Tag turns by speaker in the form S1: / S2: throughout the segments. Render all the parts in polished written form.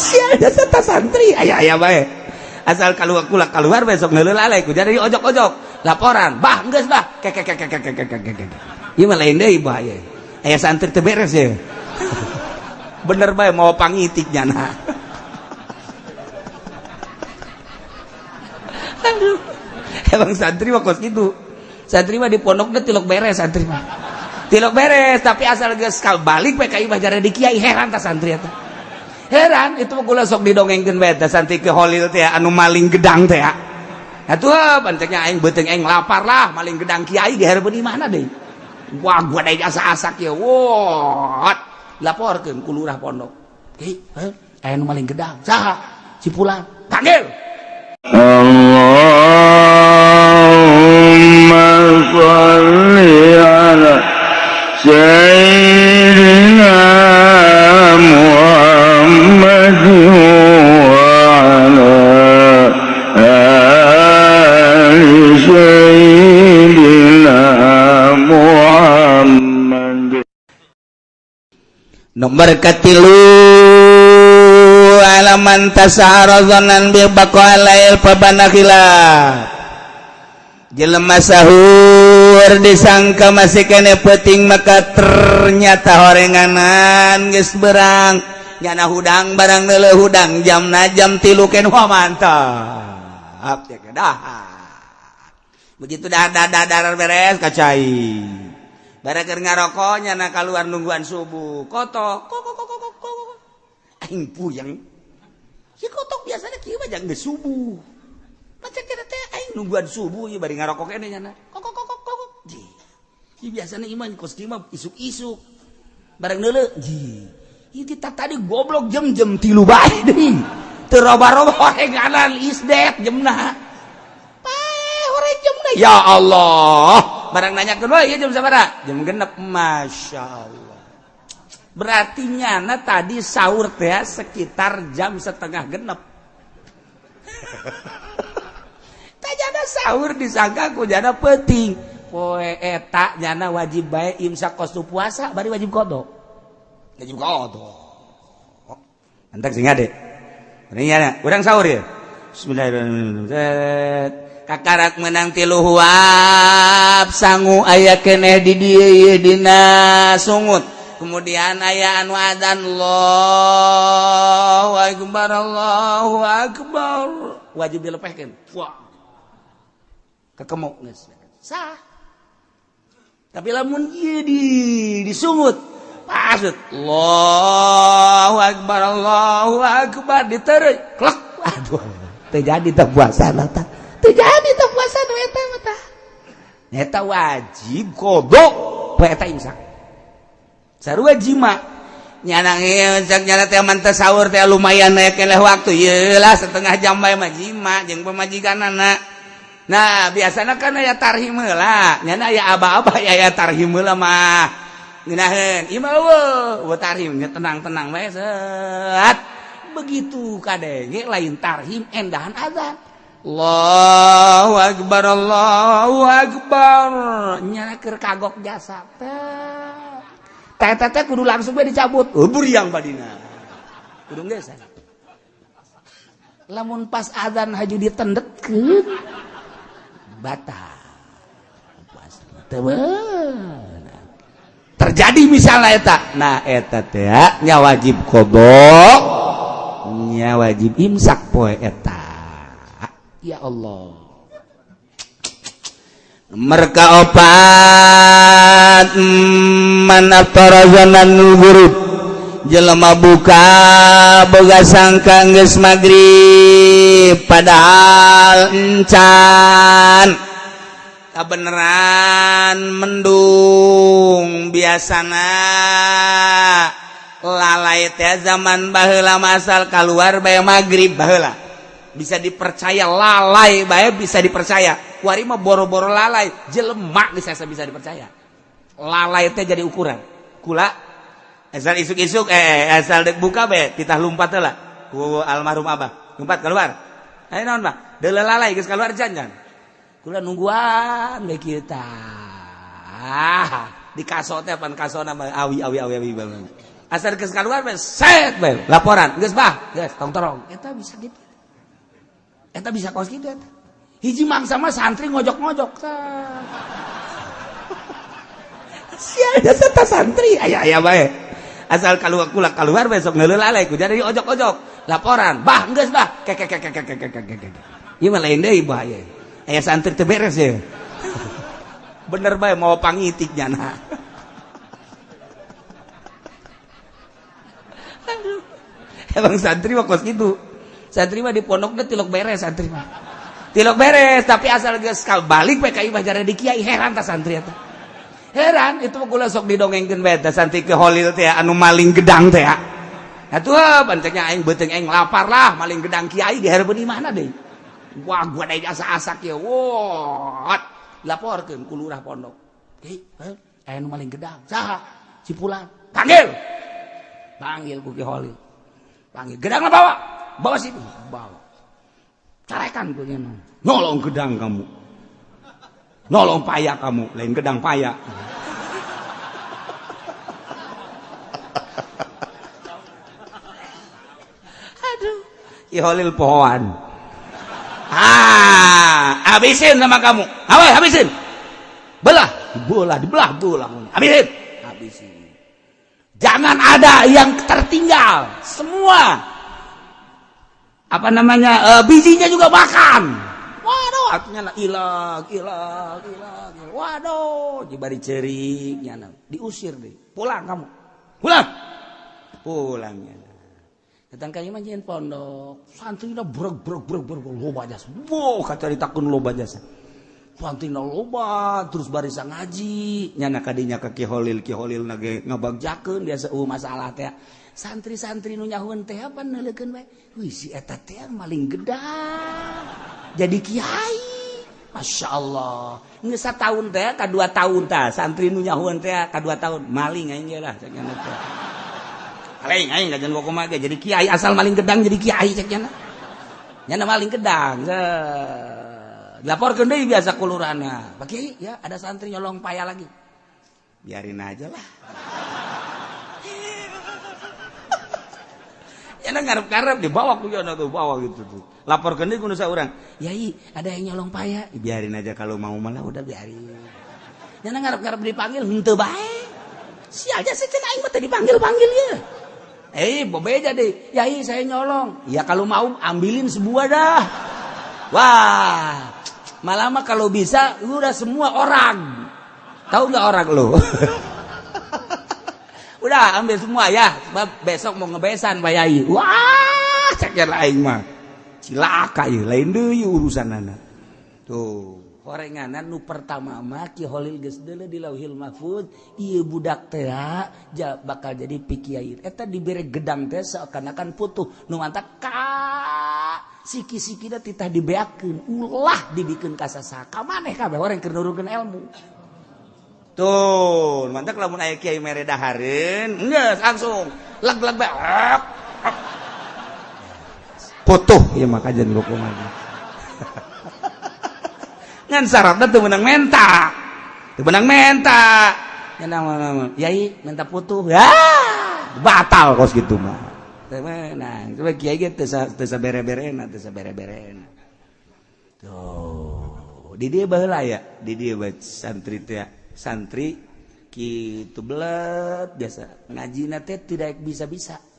S1: sia jasa ta santri aya bae asal keluar besok ngeuleuh lalai ku jadi ojok-ojok laporan bah geus bah kek ieu mah lain deui bahaya aya santri teu beres ya bener bae mau pangitiknya nah aduh emang santri mah kos gitu santri mah di pondok teh tilok beres santri mah tilok beres tapi asal geus balik we ka imah jare di kiai heran ta santri eta heran itu mah kula sok didongengkeun bae teh santri ke holil teh anu maling gedang teh atuh pancengnya aing beuteung aing lapar lah maling gedang kiai dihareupeun di mana deui wah gua da asa-asak ya wah laporkeun ku lurah pondok kiai aya nu maling gedang saha cipulan panggil
S2: Allahumma shalli ala sayyidina Muhammad wa ala ali sayyidina Muhammad.
S1: Nomor katilu alaman tasarazanan bil baqalail pabanakhila jelema sahur disangka masih kene peuting maka ternyata horenganan geus berang nyana hudang barang neuleuh hudang jamna jam 3 ken mantap ya kedah begitu dah beres kacai bara keur ngaroko nyana kaluar nungguan subuh kotok kok aing puyeng si kotok biasanya kieu mah jang geus subuh macam kira teh aing nungguan subuh ieu bari ngarokok kene nyana kok ji ieu biasana iman kos kieu mah isuk-isuk bareng neuleuh ji ieu kita tadi goblok jam 3 bae deui teu roba-roba horenganan isdet jemna pae hore jemna ya Allah barang nanyakeun wae ieu jam sabaraha jam 6 masyaallah berarti nyana tadi sahur teh sekitar jam 5:30 tajana sahur disangka ku jana penting poe eta nyana wajib bae imsak kos tu puasa bari wajib qada antak sing ade ini nyana urang sahur ya bismillahirrahmanirrahim kakarak menang 3 huap sangu aya keneh di dieu dina sungut kemudian aya anu adzan Allahu akbar wajib dilepehkeun wah kekemuk geus sah tapi lamun ieu disungut pasut Allahu akbar ditereuy klek aduh teu jadi teh puasana tah teu jadi teh puasana eta mah tah eta wajib qada poe eta imsak sarua jima nyana ngeusak nyana teh manteu sahur teh lumayan aya keneh waktu ieu lah setengah jam bae mah jima jeung pamajikanana nah biasana kan aya tarhim heula nyana aya aba-aba aya tarhim heula mah ngeunaheun ieu mah eueuh tarhim tenang-tenang bae set begitu kadenge lain tarhim endahan adzan Allahu akbar nyana keur kagok jasa teh teh kudu langsung bae dicabut buriang badina kudu geus lamun pas adzan haju ditendetkeun batal puasa terjadi misalnya eta nah eta teh nya wajib qada nya wajib imsak poe eta ya Allah merka opat man aftarazanan ghurub jelema buka boga sangka geus magrib padahal encan kabeneran mendung biasana lalai teh zaman baheula masal kaluar bae magrib baheula bisa dipercaya lalai bae bisa dipercaya kuari mah boro-boro lalai jelema geus bisa dipercaya lalai teh jadi ukuran kula asal isuk-isuk asal dek buka be titah lumpat heula ku almarhum abah lumpat keluar ayo naon Pak deuleu lalai geus keluar jangan kula nungguan ge kieu tah di kaso teh pan kasona awi banget Asal geus kaluar we set we laporan geus bah geus tong eta bisa gitu eta bisa kos gitu eta hiji mangsa mah santri ngojok-ngojok sia eta santri aya bae asal keluar besok ngeuleuh lalai ku jadi ojok-ojok laporan bah geus bah kek ieu mah lain deui bah aya santri teu beres ya bener bae mau pangitiknya nah emang santri mah kos gitu santri mah di pondok teh tilok beres santri mah tilok beres tapi asal geus balik we ka imah jare di kiai heran tah santri eta heran itu mah kula sok didongengkeun bae tah santri ke Holil teh anu maling gedang teh atuh panceknya aing beuteung aing lapar lah maling gedang kiai dihareupeun di mana deui wah gua da asa-asak ya wot laporkeun ku lurah pondok aya anu maling gedang saha si fulan panggil ku Ki Holil panggil gedang bawa sini bawa carekan gue nolong gedang kamu nolong paya kamu lain gedang paya aduh Ki Holil pohon habisin sama kamu habisin dibelah habisin jangan ada yang tertinggal semua bijinya juga makan waduh artinya ilag waduh jibari ceriknya diusir deh pulang kamu pulangnya datang ka imah nyeun pondok santrina breg loba jasa wow kacaritakeun loba jasa santrina loba terus barisa ngaji nyana kadinya ka Ki Holil nage ngabagjakeun biasa masalah teh santri-santri nu nyahueun teh apa neuleukeun bae wih si eta teh maling gedang jadi kiai masyaallah geus sataun teh ka 2 tahun tah santri nu nyahueun teh ka 2 tahun maling aing ge lah cek nya teh aing ngajen kumaha ge jadi kiai asal maling gedang jadi kiai cek nya nyana maling gedang dilaporkeun deui biasa ku lurahna Pak Kiai ya ada santri nyolong paya lagi biarin aja lah ya ngarep-ngarep dibawa ku yana tuh bawa gitu tuh laporkeun deui ku nu saurang yai ada yang nyolong paya biarin aja kalau mau malah udah biarin nyana ngarep-ngarep dipanggil henteu bae sia aja secenah aing mah teh dipanggil-panggil ya bebeja deh yai saya nyolong ya kalau mau ambilin sebuah dah wah malah mah kalau bisa udah semua orang tahu nggak orang lo udah ambil semua ya besok mau ngebesan Pak Yai wah ceknya lain mah cilaka ya lain deui urusanana tuh horenganan nu pertama mah Ki Holil geus deuleu di Lauhil Mahfuz ieu budak teh bakal jadi pikiai eta dibere gedang teh seakan-akan putuh nu mantap siki-sikina titah dibeakeun ulah dibikeun ka sasaka maneh kabeh horeng keur nurukeun ilmu tuh mantap lamun aya kiai mere dahareun geus langsung leg-leg bae putuh ieu mah kajen hukum lagi ngan syaratna teu meunang menta yai menta putuh ya batal kos gitu mah teu meunang coba kiai ge teu sabere-berena tuh di dieu baheula ya di dieu santri teh santri kitu belet biasa ngajina teh tidak bisa-bisa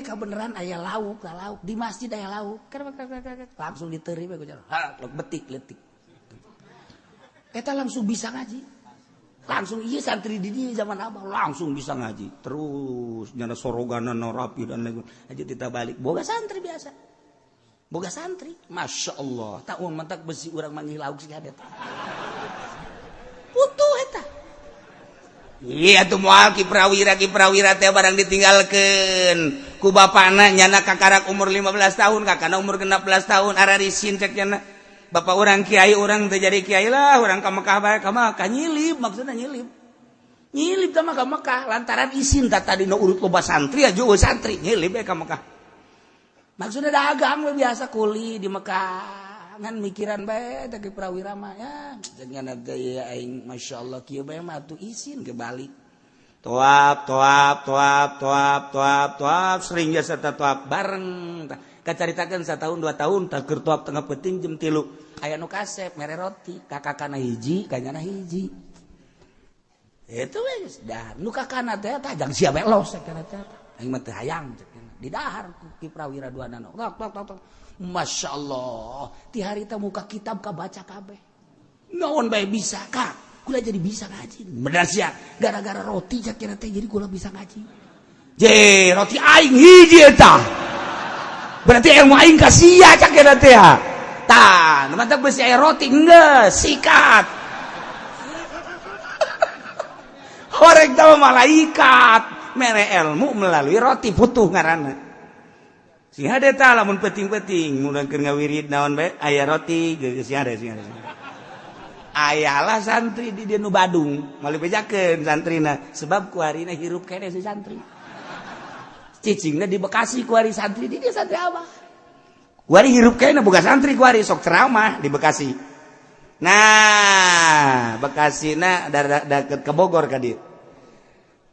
S1: kebenaran aya lauk di masjid aya lauk langsung diteri we ku betik letik eta langsung bisa ngaji langsung iya santri di dieu zaman abah langsung bisa ngaji terus nyana soroganana rapi dan lain aja kita balik boga santri biasa boga santri masyaallah tak mantak besi urang manggih lauk sih ada putuh eta iya tuh moal ki prawira teh barang ditinggalkeun ku bapana nyana kakarak umur 15 tahun kakana umur 16 tahun ararisin cek nyana bapak urang kiai urang teh jadi kiai lah urang ka Mekah bae ka Mekah nyilip maksudna nyilip teh mah ka Mekah lantaran isin tadi nu urut loba santri aja santri nyilip bae ka Mekah maksudna dagang we biasa kuli di Mekah ngan mikiran bae teh prawira mah ya jangan teh aing masyaallah kieu bae mah atuh isin ke balik tuap sering ya serta tuap bareng kacaritakeun 1 tahun 2 tahun tak keur tuap tengah peuting jam 3 aya nu kasep mere roti kakakana hiji kanyana hiji itu geus dah nu kakana teh tajang sia melos cenah teh aing mah teu hayang di dahar ki prawira duanana tok masyaallah ti harita muka kitab kabaca kabeh naon bae bisa kak kula jadi bisa ngaji bener sia gara-gara roti cak kira teh jadi kula bisa ngaji je roti aing hiji eta berarti ilmu aing ka sia cak kira teh tah nu mantap beusi aya roti geus sikat horeg teh malaikat mere ilmu melalui roti putuh ngaranna si hade tah lamun penting-penting mulai keur ngawirid naon bae aya roti geus si hade ayalah santri di dieu nu Badung moal dibejakeun santrina sebab kuarina hirup kene si santri cicingna di Bekasi kuari santri di dieu santri abah kuari hirup kene boga santri kuari sok ceramah di Bekasi nah Bekasina deket ke Bogor ka dieu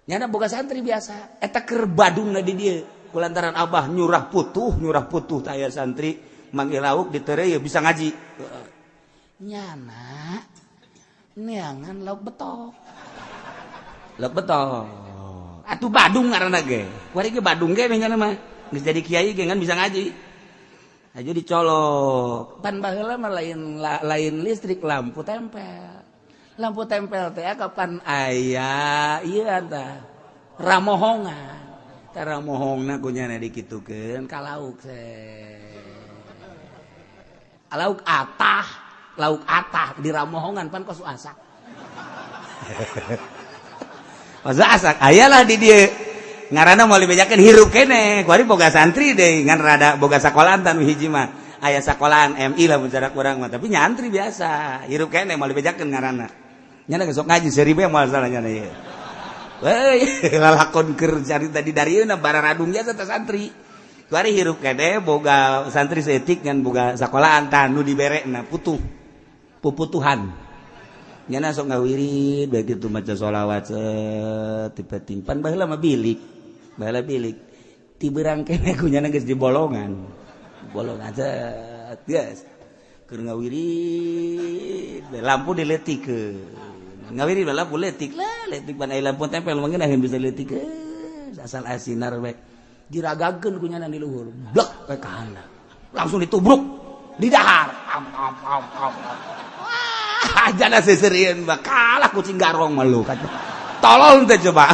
S1: nyana boga santri biasa eta keur Badungna di dieu kulantaran abah nyurah putuh tah aya santri manggil lauk ditereu bisa ngaji nyana neangan lauk betok atuh Badung ngaranna ge kuari ge Badung ge nyana mah geus jadi kiai ge ngan bisa ngaji aja dicolok pan baheula mah lain listrik lampu tempel teh kapan aya ieu tah ramohongan tara mohongna kunyana dikitukeun ka lauk lauk atah di ramohongan pan kos asak masa asak ayalah di dieu ngaranna moal dibejakeun hirup kene kuari boga santri deui ngan rada boga sakolahan tanu hiji mah aya sakolahan MI lah mun cara urang mah tapi nyantri biasa hirup kene moal dibejakeun ngaranna nyana geus sok ngaji seribu moal salahnya ieu weh lalakon keur carita di darieuna bararadung jasa teh santri kuari hirup kene boga santri seetik ngan boga sakolahan tanu diberekna puputuhan nyana sok ngawirid bae kitu maca sholawat tipe timpan baheula mah bilik ti beurang kene kunyana geus di bolongan geus keur ngawirid lampu dileutikeun ngawirid lampu leutik pan aya lampu tempel mangga bisa leutikeun asal asinar bae diragakeun kunyana di luhur blek ka kanan langsung ditubruk di dahar jana seserian mah kalah kucing garong mah lu tolol teh coba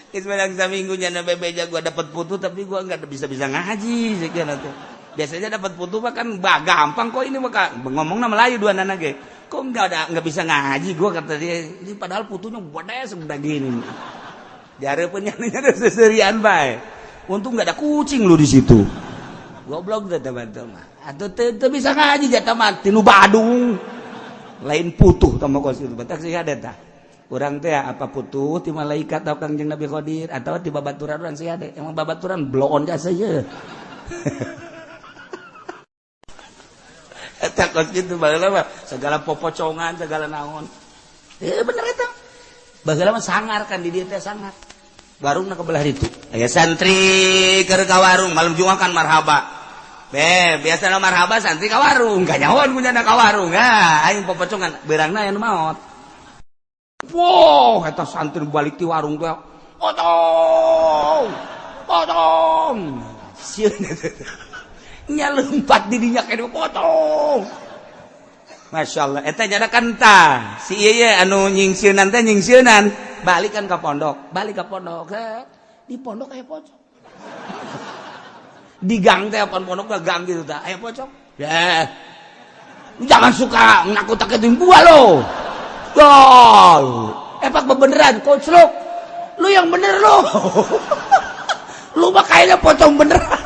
S1: Ismail saminggu nyana bebeja gua dapat putu tapi gua enggak bisa ngaji sekian atuh biasanya dapat putu mah kan gampang kok ini mah ngomongna Melayu dua nana ge kok enggak bisa ngaji gua kata dia ini padahal putunya gede segede gini diareupeun nyana seserian bae untung enggak ada kucing lu di situ goblok teh teman-teman mah atuh teu bisa ngaji jata mah tinu Badung lain putuh tah mah kos itu batak sih ada tah urang teh apa putuh ti malaikat atau Kangjeng Nabi Qadir atau ti babaturan urang sih ada emang babaturan bloon ka saja eta kos kitu baheula mah segala popocongan segala naon bener eta baheula mah sangar kan di dieu teh sangar warungna kebelah ditu aya santri keur ka warung malam Jumat kan marhaba biasa marhaba santri ka warung ganyawan kunyana ka warung aing popocongan beurangna aya nu maot wow eta santri balik ti warung teh potong sieun nya leumpat di dinya kene potong masyaallah eta nya kanta si ieu anu nyingsieunan teh nyingsieunan balik ka pondok di pondok aya pocong di gang teh pan pondok gang gitu tah aya pocong ya jangan suka nakut-nakutin gua lo epak beneran koclok lu yang bener lo lu mah kayaknya pocong beneran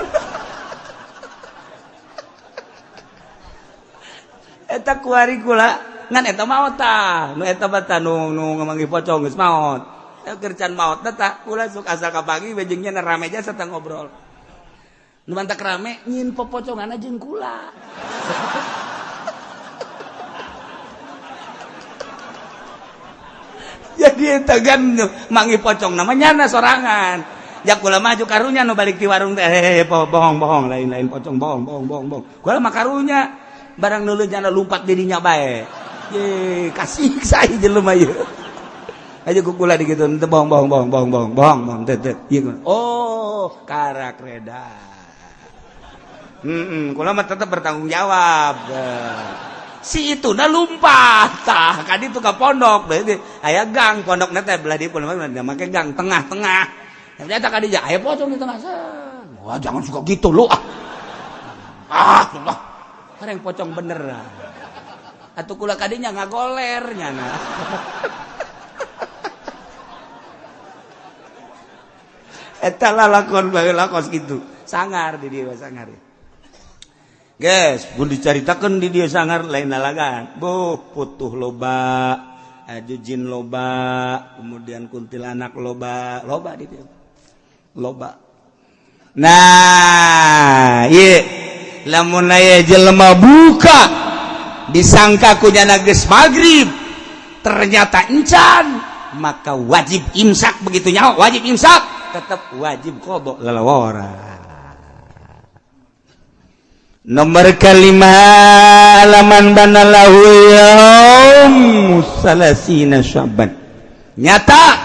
S1: eta kuari kula ngan eta maot tah nu eta bata nu ngamanggi pocong geus maot keur can maot tah kula sok asal kapagi bejengnya rame aja sarta ngobrol nu mantak rame nyin popoconganna jeung kula dia tegan mangi pocong namanya na sorangan jak kula maju karunya nu balik di warung teh bohong lain pocong bohong kula mah karunya barang nu leunjana lumpat dirinya bae ye kasih saya jelema ieu aja kula dikitu teu bohong teh oh karak reda kula mah tetep bertanggung jawab si itu na lumpat tah ka ditu ka pondok deui aya gang pondokna teh belah di pondok make gang tengah-tengah ternyata ka dieu aya pocong di tengah wah jangan suka gitu lu Allah kareng pocong beneran atuh kula ka dinya ngagoler nyana eta lakon bae lakos kitu sangar di dieu sangar guys, pun diceritakan di dia sangar lain nalagan. Putuh loba, jin loba, kemudian kuntilanak loba di dia. Loba. Nah, iya, lamun aya jelema buka disangka kunyana geus magrib, ternyata encan, maka wajib imsak begitu nyawa, wajib imsak, tetap wajib qada lalawara. Nomor kelima halaman banalahu yaum salasina Sya'ban nyata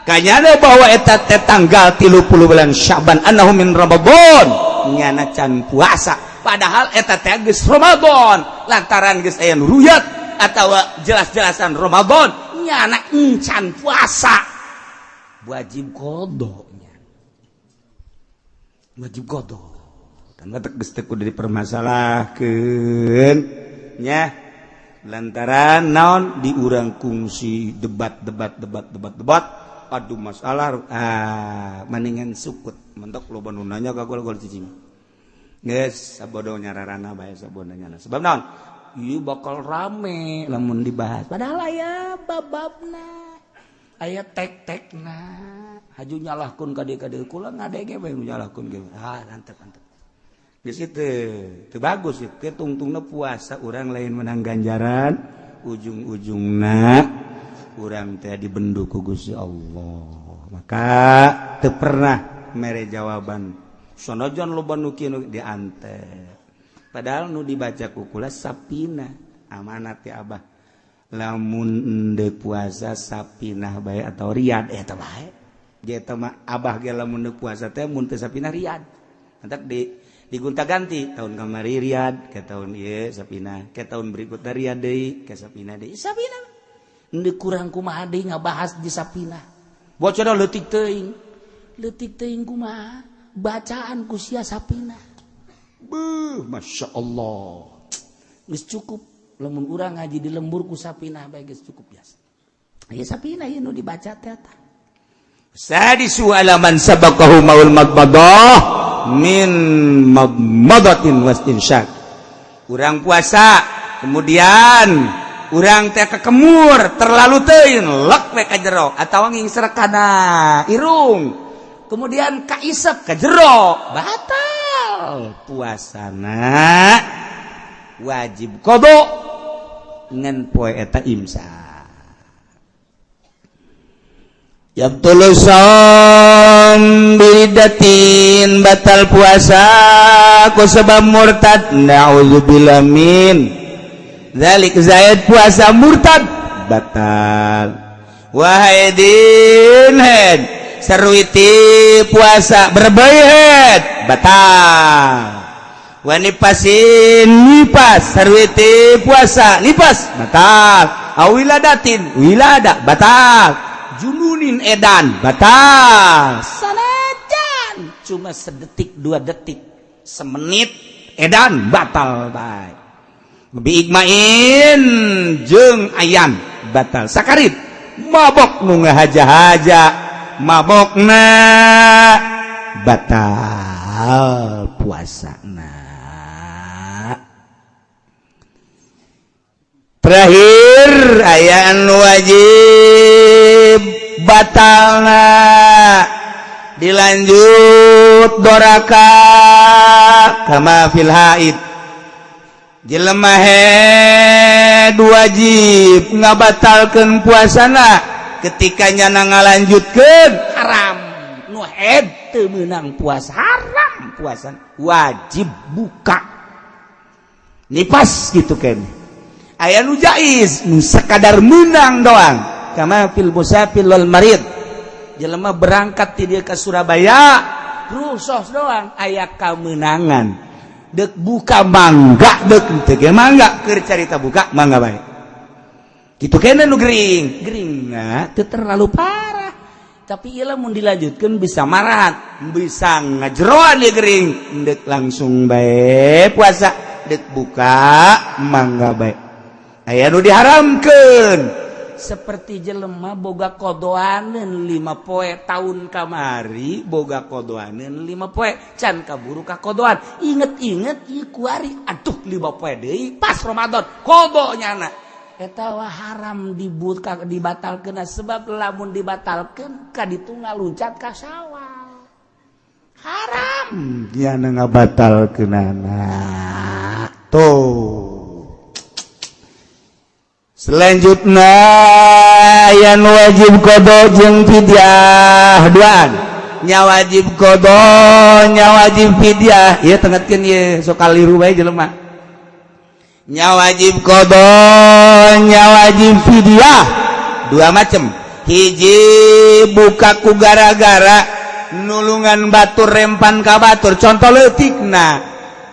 S1: kanyana bahwa eta teh tanggal 30 bulan Sya'ban annahu min Ramadan nyana can puasa padahal eta teh geus Ramadan lantaran geus aya ruyat atawa jelas-jelasan Ramadan nyana encan puasa wajib qada wajib qada geus teu kudu dipermasalahkeun nya lantaran naon diurang kungsi debat adu masalah mendingan sukut mentok loba nu nanya ka gol cicing geus sabodo nyararana bae sabodona sebab naon ieu bakal rame lamun dibahas padahal aya bababna aya tek-tekna haju nyalahkeun ka dieu kula ngadege bae nyalahkeun ge antep geus itu bagus itu tungtungna puasa urang lain menang ganjaran ujung-ujungna urang teh dibendu ku Gusti Allah maka teu pernah mere jawaban sonojon loba nu kieu diantep padahal nu dibaca ku kula sapina amanat ya Abah lamun deuk puasa sapinah bae atau riyad eta bae ge eta mah Abah ge lamun deuk puasa teh mun teu sapinah riyad entek digonta-ganti tahun kamari riyad ke tahun ieu sapina ke tahun berikutna riyad deui ke sapina deui sapina endeu kurang kumaha deui ngabahas di sapina bocoran leutik teuing kumaha bacaan ku sia sapina masyaallah geus cukup lamun urang ngaji di lembur ku sapina bae geus cukup biasa aya sapina ieu nu dibaca teh eta sadisu alaman sabaqahu maul madmadah min madmadatin wastinsyaq urang puasa kemudian urang teh kekemur terlalu teuing lek we ka jero atawa ngingsrek kana irung kemudian kaisep ka jero batal puasana wajib qada ngan poe eta imsak yabtulu saum bidatin batal puasa ku sebab murtad naudzubillah min zalik zaid puasa murtad batal wahidin head sarwiti puasa berbayat batal wanipasin nipas sarwiti puasa nipas batal awiladatin wilada batal jununin edan batal sanajan cuma sedetik 2 detik semenit edan batal bae biigmain jeung ayan batal sakarit mabok nu ngahaja-haja mabokna batal puasana terakhir aya anu wajib batalna dilanjut doraka kama fil haid jelema head wajib ngabatalkeun puasana ketikanya ngalanjutkeun haram nu teu meunang puasa haram puasa wajib buka nipas gitu kan aya nu jaiz nu sekadar meunang doang kama fil musafir wal marid jelema berangkat ti dieu ka Surabaya rusos doang aya kameunangan dek buka mangga dek teu ge mangga keur carita buka mangga bae kitu kene nu geringna teu terlalu parah tapi ieu lamun dilanjutkeun bisa marat bisa ngajroan ieu gering dek langsung bae puasa dek buka mangga bae aya nu diharamkeun seperti jelema boga kodoaneun 5 poe tahun kamari boga kodoaneun 5 poe can kaburu ka kodoan inget-inget ieu kuari aduh 5 poe deui pas Ramadan kodonyana eta wah haram dibatalkeun sebab lamun dibatalkeun ka ditu ngaluncat ka Syawal haram dia ngabatalkeunana tuh selanjutnya yang wajib qada jeung fidyah duaan nya wajib qada nya wajib fidyah ieu tengetkeun ieu sok kaliru bae jelema nya wajib qada nya wajib fidyah dua macam hiji buka ku gara-gara nulungan batur rempan ka batur contoh leutikna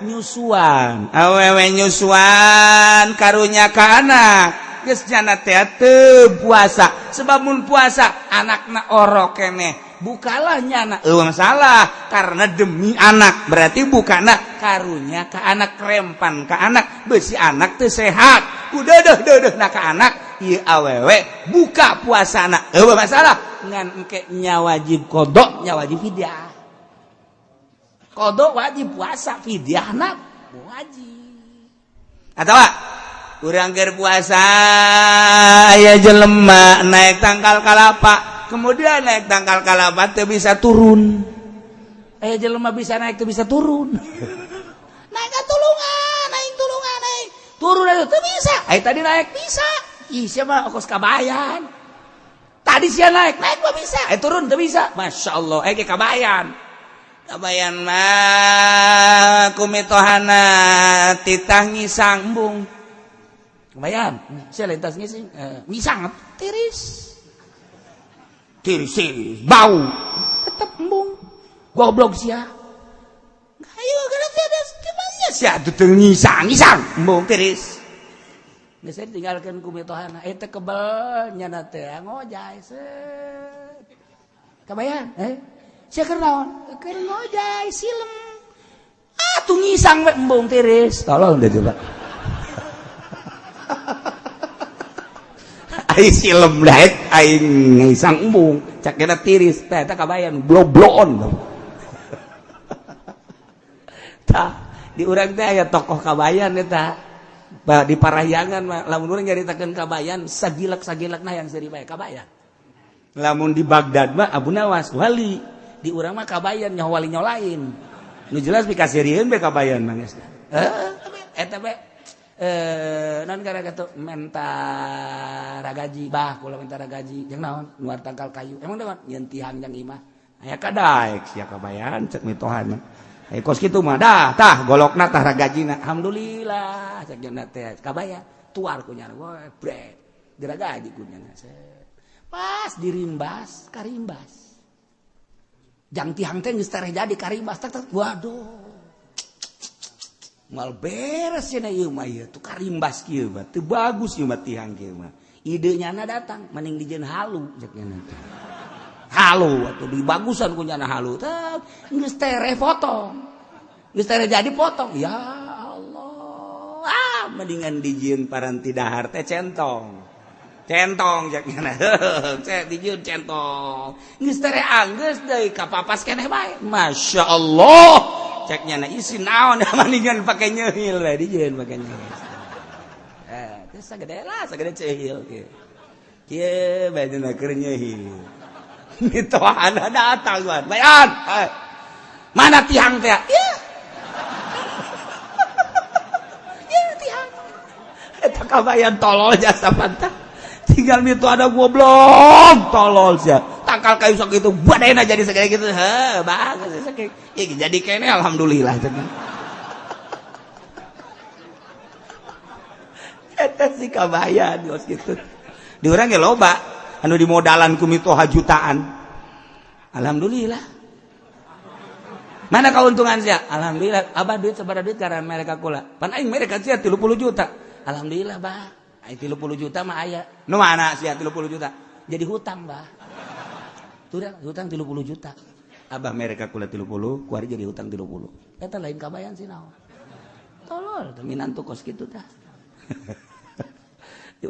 S1: nyusuan awewe nyusuan karunya ka anak geus jana teh teu puasa sebab mun puasa anakna orok keneh bukalah nyana masalah karena demi anak berarti bukana karunya ka anak rempan ka anak beusi anak teu sehat kudu deudeuh ka anak ieu awewe buka puasana masalah ngan engke nya wajib qada nya wajib fidyah qada wajib puasa fidyahna wajib atawa urang keur puasa aya jelema naik tangkal kalapa kemudian naik tangkal kalapa teu bisa turun aya jelema bisa naik teu bisa turun naik tulungan turun teu bisa aya tadi naik bisa ih sia mah ongkos kabayan tadi sia naik mah bisa turun teu bisa masyaallah ge kabayan mah kumitohana titah ngisang embung kebayan sia lintas ngisang tiris bau tetep embung goblok sia ayo kana ada gimana sia teu ngisang embung tiris geus ditinggalkeun ku mitohana eta kebel nyana teh ngojay set kebayan sia keur naon keur ngojay silem tuh ngisang we embung tiris tolong deh coba aing silem daet aing ngisang embung cak kena tiris teh eta kabayan bloblon tah di urang teh aya tokoh kabayan eta di Parahyangan lamun urang nyaritakeun kabayan sagilak-sagilakna yang seri bae kabayan lamun di Baghdad mah Abu Nawas wali di urang mah kabayan nyaho wali nyolain nu jelas pikasirieun be kabayan mah geus eta be non gara-gara tuh menta ragaji bah kula menta ragaji jeung naon nuar tangkal kayu emang naon nyeun tihang jeung imah aya kadaek sia kabayan cek mitohan aya kos kitu mah dah tah golokna tah ragajina alhamdulillah cek jeung teh kabayan tuar ku nyana we brek diragaji ku nyana pas dirimbas karimbas jang tihang teh geus tareh jadi karimbas tak waduh mal beres cenah ieu mah ieu tu karimbas kieu mah teu bagus ieu mah tihang kieu mah idenya na datang mending dijieun halu cek nya halu atuh dibagusan ku nya halu teh geus tere potong geus tere jadi potong ya Allah mendingan dijieun paranti dahar teh centong cek nya cek dijieun centong geus tere anggeus deui ka papas keneh bae masyaallah ceknya na isi naon mendingan pakai nyehil we dijieun pakai nyehil teh sagede cehil kieu bae keur nyehil mitohana datang wan bayan mana tihang teh ya tihang eta kabayan tolol jasa pantah tinggal itu ada goblok tolol sih tangkal kayu sok gitu badena jadi segala gitu bagus jadi kene alhamdulillah eta si kabayan jos gitu di urang ge loba anu di modalan ku mitoha jutaan alhamdulillah mana keuntungan sih alhamdulillah abah duit sabaraha duit karena mereka kula pan aing mereka sih 30 juta alhamdulillah bah 30 juta mah aya nu mana sih 30 juta jadi hutang bah tuh hutang 30 juta abah mereka kula 30 kuari jadi hutang 30 eta lain kabayan sih naon tolol teminan tuh kos kitu tah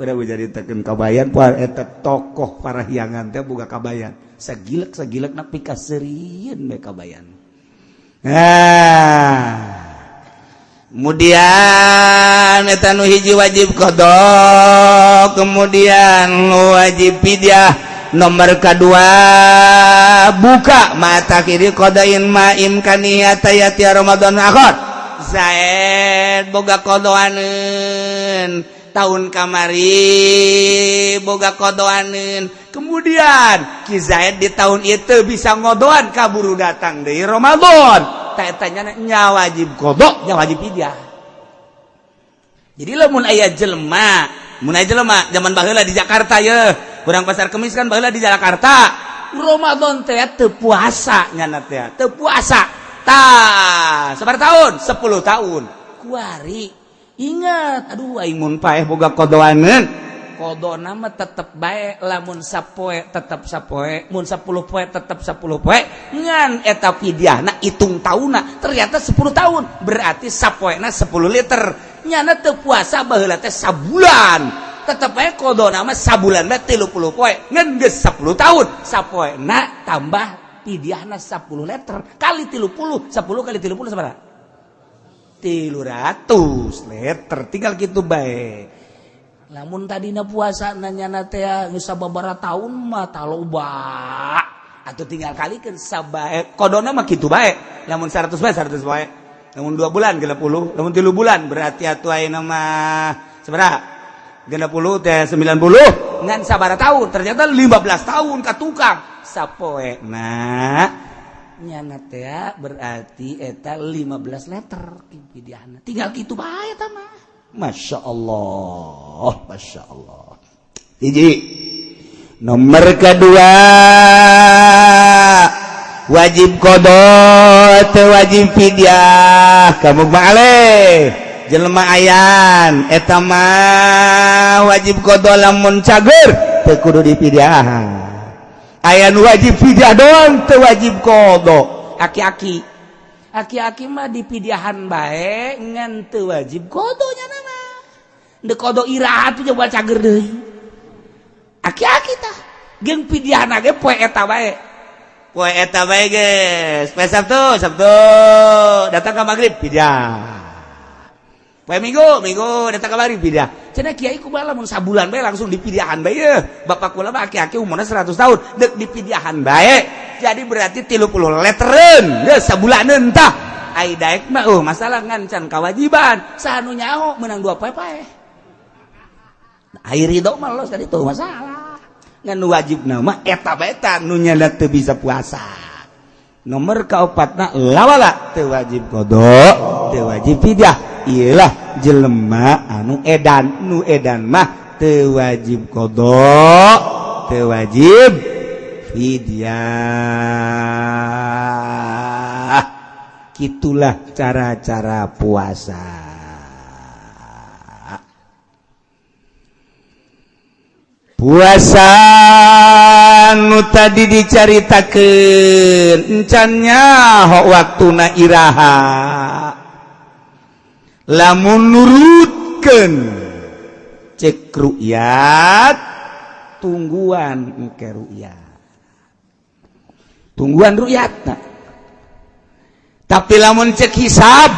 S1: udah jadi teken kabayan puar eta tokoh parahyangan teh boga kabayan sagilek nak pikaseureun bae kabayan kemudian eta nu hiji wajib qada kemudian wajib fidyah nomor kedua buka mata kiri qadain maim kaniyata yati ramadan akhir zaid boga qadaaneun tahun kamari boga kodoanin kemudian Ki Zaid di tahun itu bisa ngodoan kaburu datang dari Ramadan tanya nya wajib kodok nya wajib fidyah jadi lamun aya jelema zaman baheula di Jakarta ya urang pasar Kemis kan baheula di Jakarta Ramadan teh teu puasa nyana teh teu puasa tah sabar tahun 10 tahun kuari ingat aduh aing mun paeh boga kodoaneun kodona mah tetep bae lamun sapoe tetep sapoe mun 10 poe tetep 10 poe ngan eta fidyahna hitung taunna ternyata 10 tahun berarti sapoena 10 liter nyana teu puasa baheula teh sabulan tetep bae kodona mah sabulan bae 30 poe ngan geus 10 tahun sapoena tambah fidyahna 10 liter kali 30 10 kali 30 sabaraha 300 liter tinggal gitu bae lamun tadina puasa nanyana teh geus sababaraha taun mah taloba atuh tinggal kalikeun sabae kodona mah kitu bae lamun 100 bae 100 bae lamun 2 bulan 30 lamun 3 bulan berarti atuh ayeuna mah sabaraha 60 teh 90 ngan sabaraha taun ternyata 15 tahun ka tukang sapoena nyana teh berarti eta 15 liter fidyahna tinggal kitu bae eta mah masyaallah hiji nomor kedua wajib qada teu wajib fidyah kamu baaleh jelema ayan eta mah wajib qada lamun cager teu kudu dipidyahan aya nu wajib fidyah doang teu wajib qada aki-aki mah dipidyahan bae ngan teu wajib qada nya mah deuk qada irahat coba cager deui aki-aki tah geung fidyahna ge poe eta bae geus poe Sabtu datang ka magrib fidyah poe Minggu datang ka magrib fidyah cenah kiai kumaha lamun sabulan bae langsung dipidyahan bae ye bapak kula mah aki-aki umurna 100 tahun deuk dipidyahan bae jadi berarti 30 letereun geus sabulaneun tah ai daek mah masalah ngancan kewajiban sanu nyaho menang 2 poe pae ai ridho mah los tadi tuh masalah ngan wajibna mah eta bae tah nu nyana teu bisa puasa nomor kaopatna lawala teu wajib qada teu wajib fidyah ialah jelema anu edan mah teu wajib qada teu wajib fidyah gitulah cara-cara puasa nu tadi dicaritakeun encannya hok waktuna iraha lamun nurutkeun cek ru'yat tungguan engke ru'yat tungguan ru'yatna tapi lamun cek hisab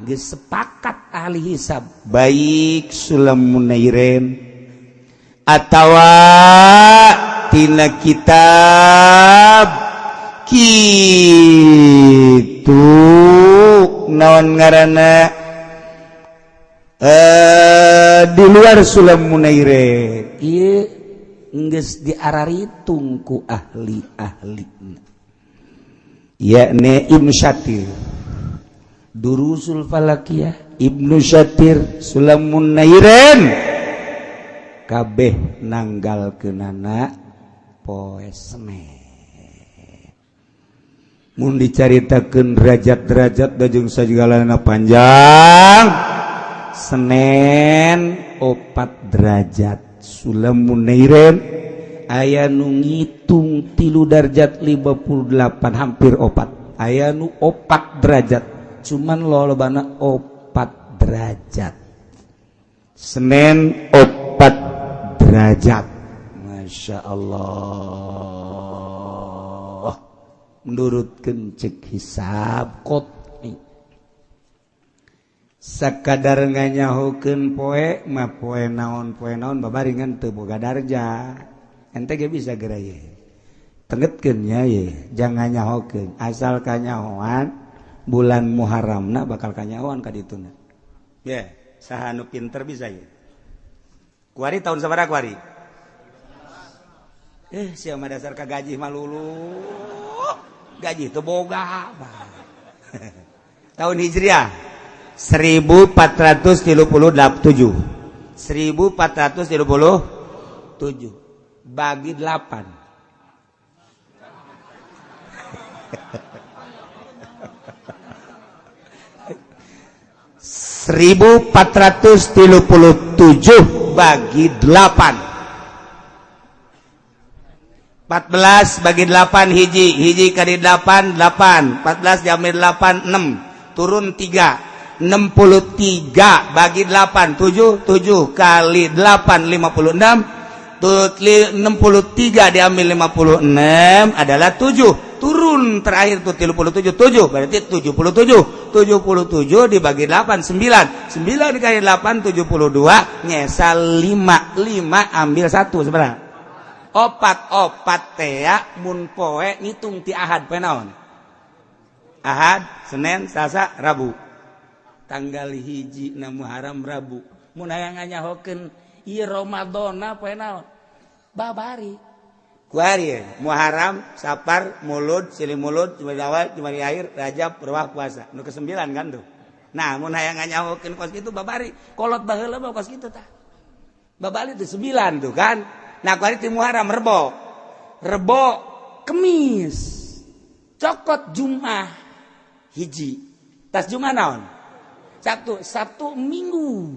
S1: geus sepakat ahli hisab baik Sulamun Nairen atawa tina kitab kitu naon ngaranna di luar sulam munairen ieu geus diararitung ku ahli-ahli yakni Ibnu Syatir Durusul Falakiyah Ibnu Syatir sulam munairen kabeh nanggalkeunana poe Senen mun dicaritakeun derajat-derajat da jeung sajigalana panjang Senen 4 derajat sulam munairen aya nu ngitung 3 derajat 58 hampir 4 aya nu 4 derajat cuman lolobana 4 derajat Senen 4 derajat Masya Allah menurutkeun cek hisab kot sakadar nganyahokeun poe mah poe naon babaringan teu boga darja ente ge bisa geura ye tengetkeun nya ye jangan nyahokeun asal kanyahoan bulan Muharramna bakal kanyahoan ka dituna ye saha nu pinter bisa ye kuari tahun sabaraha kuari sia mah dasar ka gaji mah lulu gaji teu boga tahun Hijriah 1437 bagi 8 1437 bagi 8 14 bagi 8 hiji kali 8 14 diambil 8 6 turun 3 63 bagi 8 7 kali 8 56 63 diambil 56 adalah 7 turun terakhir tuh 37 berarti 77 dibagi 8 9 dikali 8 72 nyesal 5 ambil 1 sebenarnya opat teh mun poe ngitung ti Ahad poe naon Ahad Senin Selasa Rabu tanggal hiji na Muharram Rabu mun aya nganyahokeun ieu Ramadana poe naon babari kuari Muharram Safar Mulud Silih Mulud Jumadi Awal Jumadi Akhir Rajab Berwah Puasa nu ke-9 kan tuh nah mun aya nganyahokeun kos kitu babari kolot baheula mah kos kitu tah babari teh 9 tuh kan nah kuari ti Muharram Rebo Kemis cokot Jumat hiji tas Jumat naon Sabtu Minggu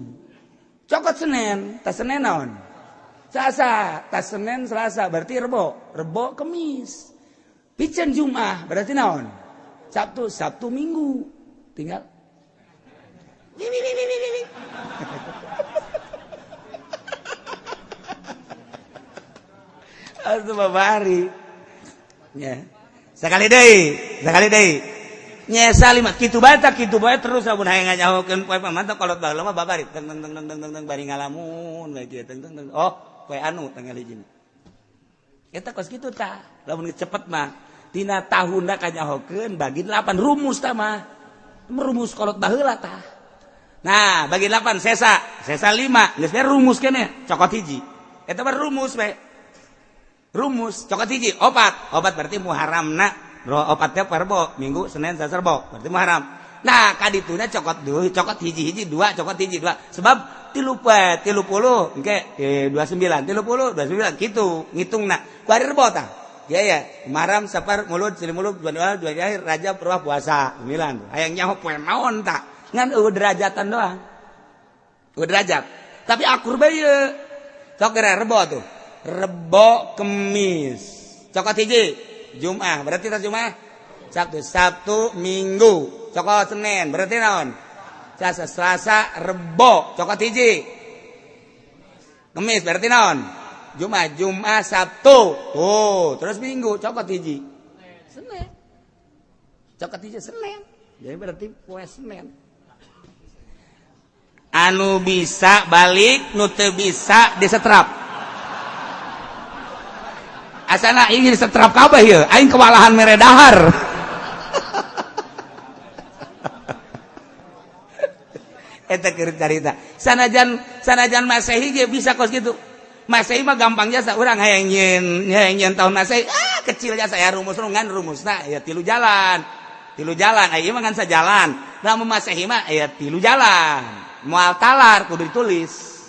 S1: cokot Senin tas Senin naon Selasa tas Senin Selasa berarti Rebo Kemis piceun Jumat berarti naon Sabtu Minggu tinggal atuh babari nya sakali deui nyesa 5 kitu bae terus sabun hayang nganyahokeun poe pamantau kolot baheula mah babari teng bari ngalamun bae kieu teng oh poe anu tanggal hiji eta kos kitu tah lamun cepet mah tina tahunna kanyahokeun bagi 8 rumus tah mah rumus kolot baheula tah nah bagi 8 sesa 5 geus bae rumus keneh cokot hiji eta mah rumus bae rumus cokot hiji opat berarti Muharramna opat teh Rebo Minggu Senin Selasa Rebo berarti Muharram nah kadituna cokot hiji 2 cokot hiji 2 sebab 30 engke 29 kitu ngitungna ku hari Rebo tah ya Muharram Safar Mulud Silih Mulud Jumadi Awal Jumadi Akhir Rajab Berwah Puasa 9 hayang nyaho poe naon tah ngan derajatan doang derajat tapi akur bae ieu sok Rebo tuh Rebo Kemis cokot hiji Jumat berarti tas Jumat Sabtu Minggu cokot Senin berarti naon Selasa Rebo cokot hiji Kemis berarti naon Jumat Sabtu terus Minggu cokot hiji Senin cokot hiji Senin jadi berarti poe Senin anu bisa balik nu teu bisa disetrap asana ingin setrap kabeh ieu aing kewalahan mere dahar eta keur carita sanajan Masehi ge bisa kos gitu. Masehi mah gampang jasa urang hayang nyen tahun Masehi kecil jasa aya rumusna aya 3 jalan aya mah ngan sajalan. Lamun Masehi mah aya 3 jalan. Moal talar kudu ditulis.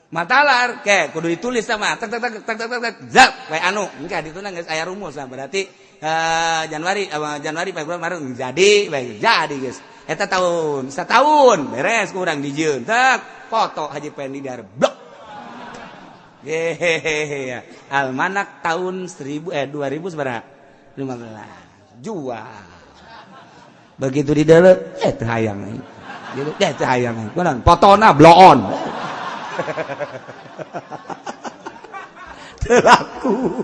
S1: Matalar ke kudu ditulis sama tak zat we anu engke dituna geus aya rumus lah berarti Januari Februari Maret jadi geus eta tahun satahun beres kurang dijieun tak foto Haji Pendi dar blok hehehe almanak tahun 2000 sabaraha 15 jual begitu di dalam teu hayang gitu teu hayang kunaon fotona bloon terlaku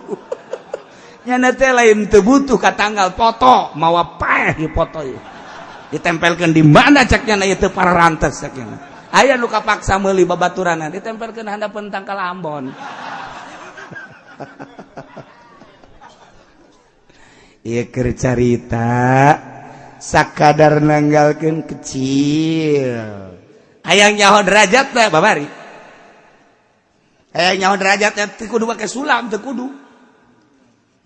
S1: nyana teh lain teu butuh ka tanggal foto mawa paeh di foto ieu ditempelkeun di mana ceknya ieu teu pararantes ceknya aya nu kapaksa meuli babaturanna ditempelkeun handapeun tangkal Ambon ieu keur carita sakadar nanggalkeun kecil hayang nyaho derajat teh babari nyaho derajatnya teu kudu make sulam teu kudu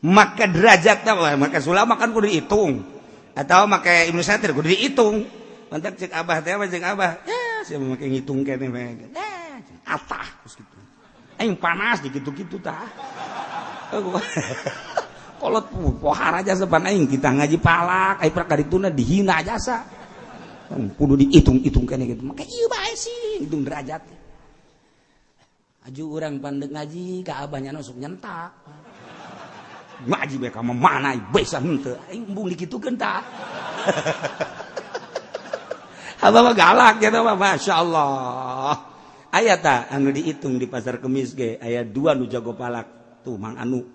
S1: make derajatnya make sulam makan kudu dihitung atau make Ibnu Satir kudu dihitung mantak cek abah teh cek abah ya sia make ngitung keneh we atah geus kitu aing panas di kitu-kitu tah kolot pohara jasa pan aing kita ngaji palak ai pra kadituna dihina jasa kudu dihitung-hitung keneh gitu make ieu bae sih hitung derajat aju urang pandeg ngaji ka abahnya sok nyentak ngaji bae ka mana bisa henteu aing embung dikitukeun tah abah mah galak eta mah masyaallah aya tah anu dihitung di pasar Kemis ge aya 2 nu jago palak tuh Mang Anu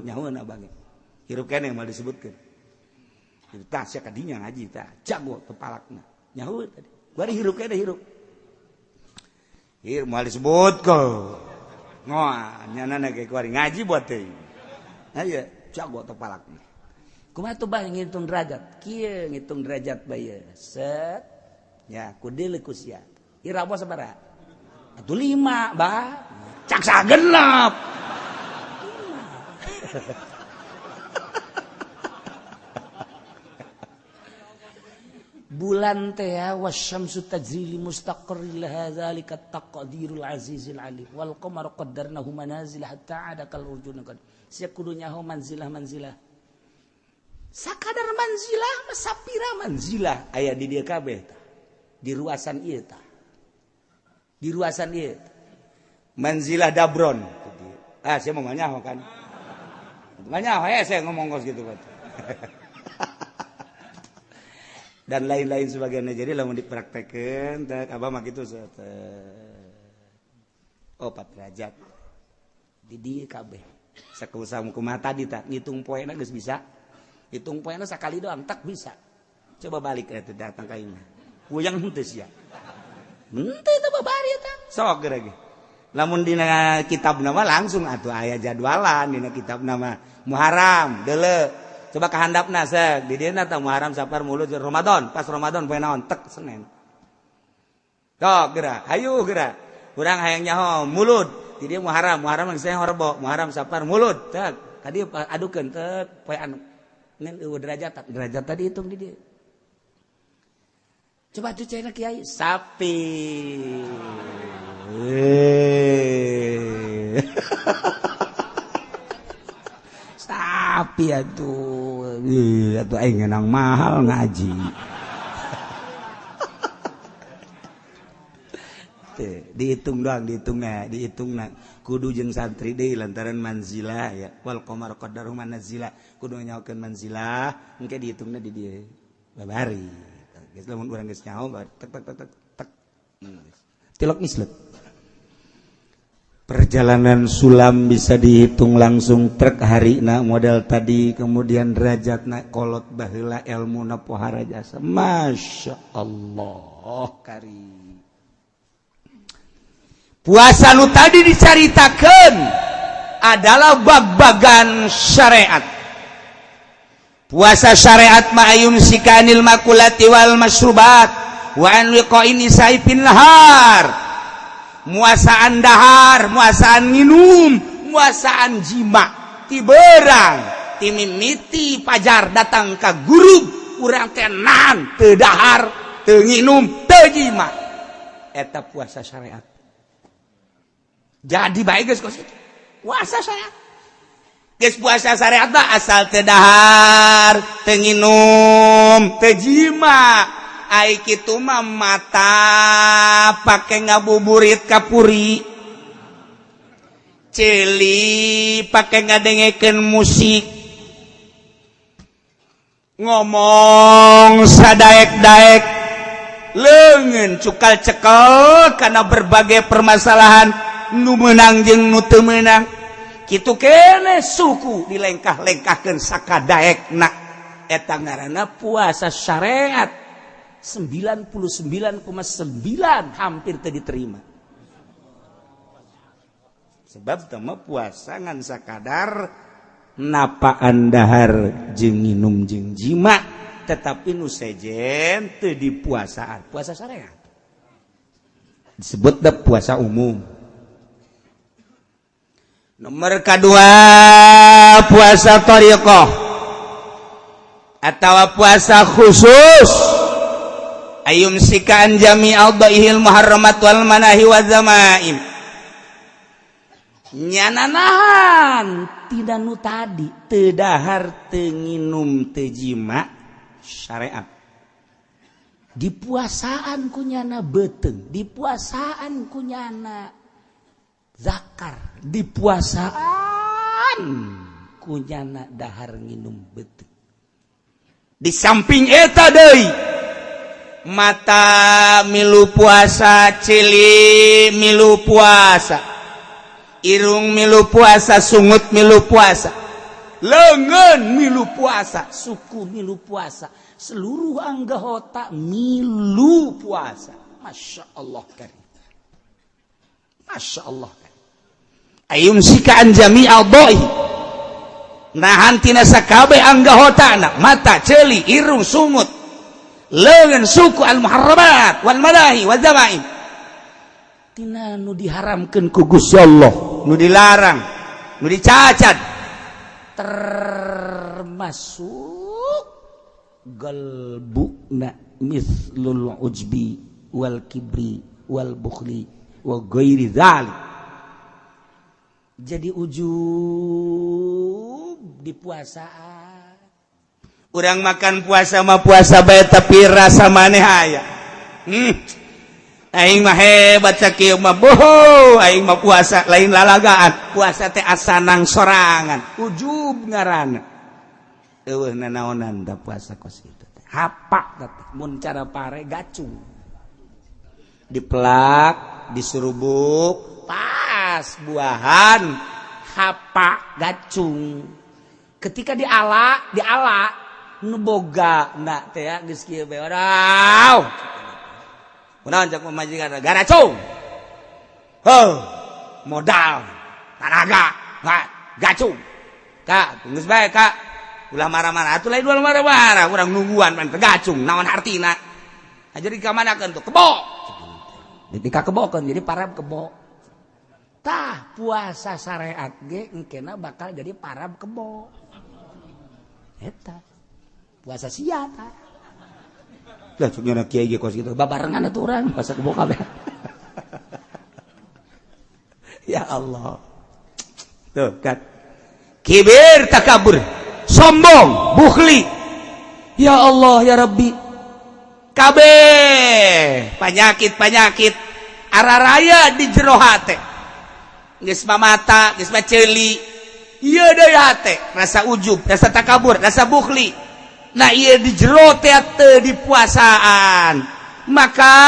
S1: nyahoeun abah ge hirup keneh mal disebutkeun tah sia kadinya ngaji tah jago teu palakna nyahoeun tadi bari hirup keneh hirup mal disebut ko ngoa nyanana ge kuari ngaji buat teh aya jago teu palakna kumaha tuh bah ngitung derajat kieu ngitung derajat bae set ya kudu ku sia irawa sabaraha atuh 5 bah cak sagenep bulan teh wasyamsu tajri li mustaqarril hadzalika taqdirul azizil alim wal qamar qaddarnahu manazil hatta ada kal urjun qad sia kudu nyaho manzilah sakadar manzilah sapira manzilah aya di dieu kabeh di ruasan ieu tah di ruasan ieu manzilah dabron sia mau nyaho kan nyaho saya ngomong kos gitu kan dan lain-lain sebagainya jadi lamun dipraktekeun teh abah mah kitu 4 derajat di dieu kabeh sakumaha kumaha tadi tah ngitung poena geus bisa hitung poena sakali doang tak bisa coba balik eta datang ka imah kuyang henteu sia henteu teh babari eta sok geura ge lamun dina kitabna mah langsung atuh aya jadwalan dina kitabna mah Muharram deuleu coba kahandapna seug di dieu tah Muharram Safar Mulud Ramadan pas Ramadan poe naon tek Senin sok geura hayu geura urang hayang nyaho Mulud di dieu Muharram geus horbo Muharram Safar Mulud cek tadi adukeun teh poe anu ngan eueuh derajat tadi hitung di dieu coba tuh cenah kiai sapi sapi atuh aing ngeunang mahal ngaji dihitung doang dihitungna kudu jeung santri deui lantaran manzilah ya wal qamar qaddaru manazila kudu nyaokeun manzilah engke dihitungna di dieu babari geus lamun urang geus nyaho tek tilok mislet perjalanan sulam bisa dihitung langsung trek harina model tadi kemudian derajatna kolot baheula ilmuna pohara jasa masya Allah karim puasa nu tadi dicaritakeun adalah bab-bagan syariat puasa syariat ma'ayum sikanil makulati wal masyrubat wa an liqa'in nisa'i fil nahar muasaan dahar muasaan minum muasaan jima ti beurang ti mimiti pajar datang ka guru urang teh nahan teu dahar teu nginum teu jima eta puasa syariat. Jadi baik geus kos kitu puasa syariat geus puasa syariat mah asal teu dahar teu nginum teu jima ai kitu mah mata pake ngabuburit kapuri celi pake ngadengekeun musik ngomong sadaek-daek leungeun cukal cekel karena berbagai permasalahan nu meunang jeung nu teu meunang kitu keneh suku dilengkah-lengkahkeun sakadaekna eta ngaranna puasa syariat 99,9 hampir teu diterima sebab teu puasa ngan sakadar napaan dahar jeung nginum jeung jima tetapi nu sejen teu dipuasaan puasa syariat disebut puasa umum. Nomor kedua puasa thariqah atau puasa khusus ayum sikaan jami'al dhaihil muharramat wal manahi wa zamaim nyananahan tidak nu tadi teu dahar teu nginum teu jima syariat dipuasaan kunyana beteung dipuasaan kunyana zakar dipuasaan kunyana dahar nginum beteung di samping eta deui mata milu puasa cili milu puasa irung milu puasa sungut milu puasa leungeun milu puasa suku milu puasa seluruh anggota milu puasa masya Allah karim masya Allah karim ayum sikaan jami'al dhaih nahan tina sakabeh anggotana mata ceuli irung sungut leungeun suku al muharramat wal madahi wal zamaim tina nu diharamkeun ku Gusti Allah nu dilarang nu dicacat termasuk galbuna mithlul ujbi wal kibri wal bukhli wa ghairi dzalik jadi ujub di puasaan urang makan puasa mah puasa bae tapi rasa maneh aya aing mah hebat sakieu mah boho aing mah puasa lain lalagaan puasa teh asanang sorangan ujub ngaranna eueuh nanaonan da puasa kos kitu teh hapak teh mun cara pare gacung dipelak disurubuk pas buahan hapak gacung ketika diala nu boga na teh ya geus kieu bae wadau kunaon cak pamajikan garacung modal tanaga gacung kak geus bae kak ulah marah-marah atuh lain ulah marah-marah urang nungguan pan gacung naon artina jadi ka manakeun tuh kebo ketika kebokeun jadi parab kebo tah puasa syariat ge engkena bakal jadi parab kebo eta puasa sia tah lah cuknya kiai ge kos gitu babarengan atuh urang puasa kebo kabeh ya Allah tuh kan kibir takabur sombong bukhli ya Allah ya Rabbi kabeh penyakit araraya di jero hate geus mamata geus maceuli ieu deui hate rasa ujub rasa takabur rasa bukhli nah ieu di jero teh teu dipuasaan maka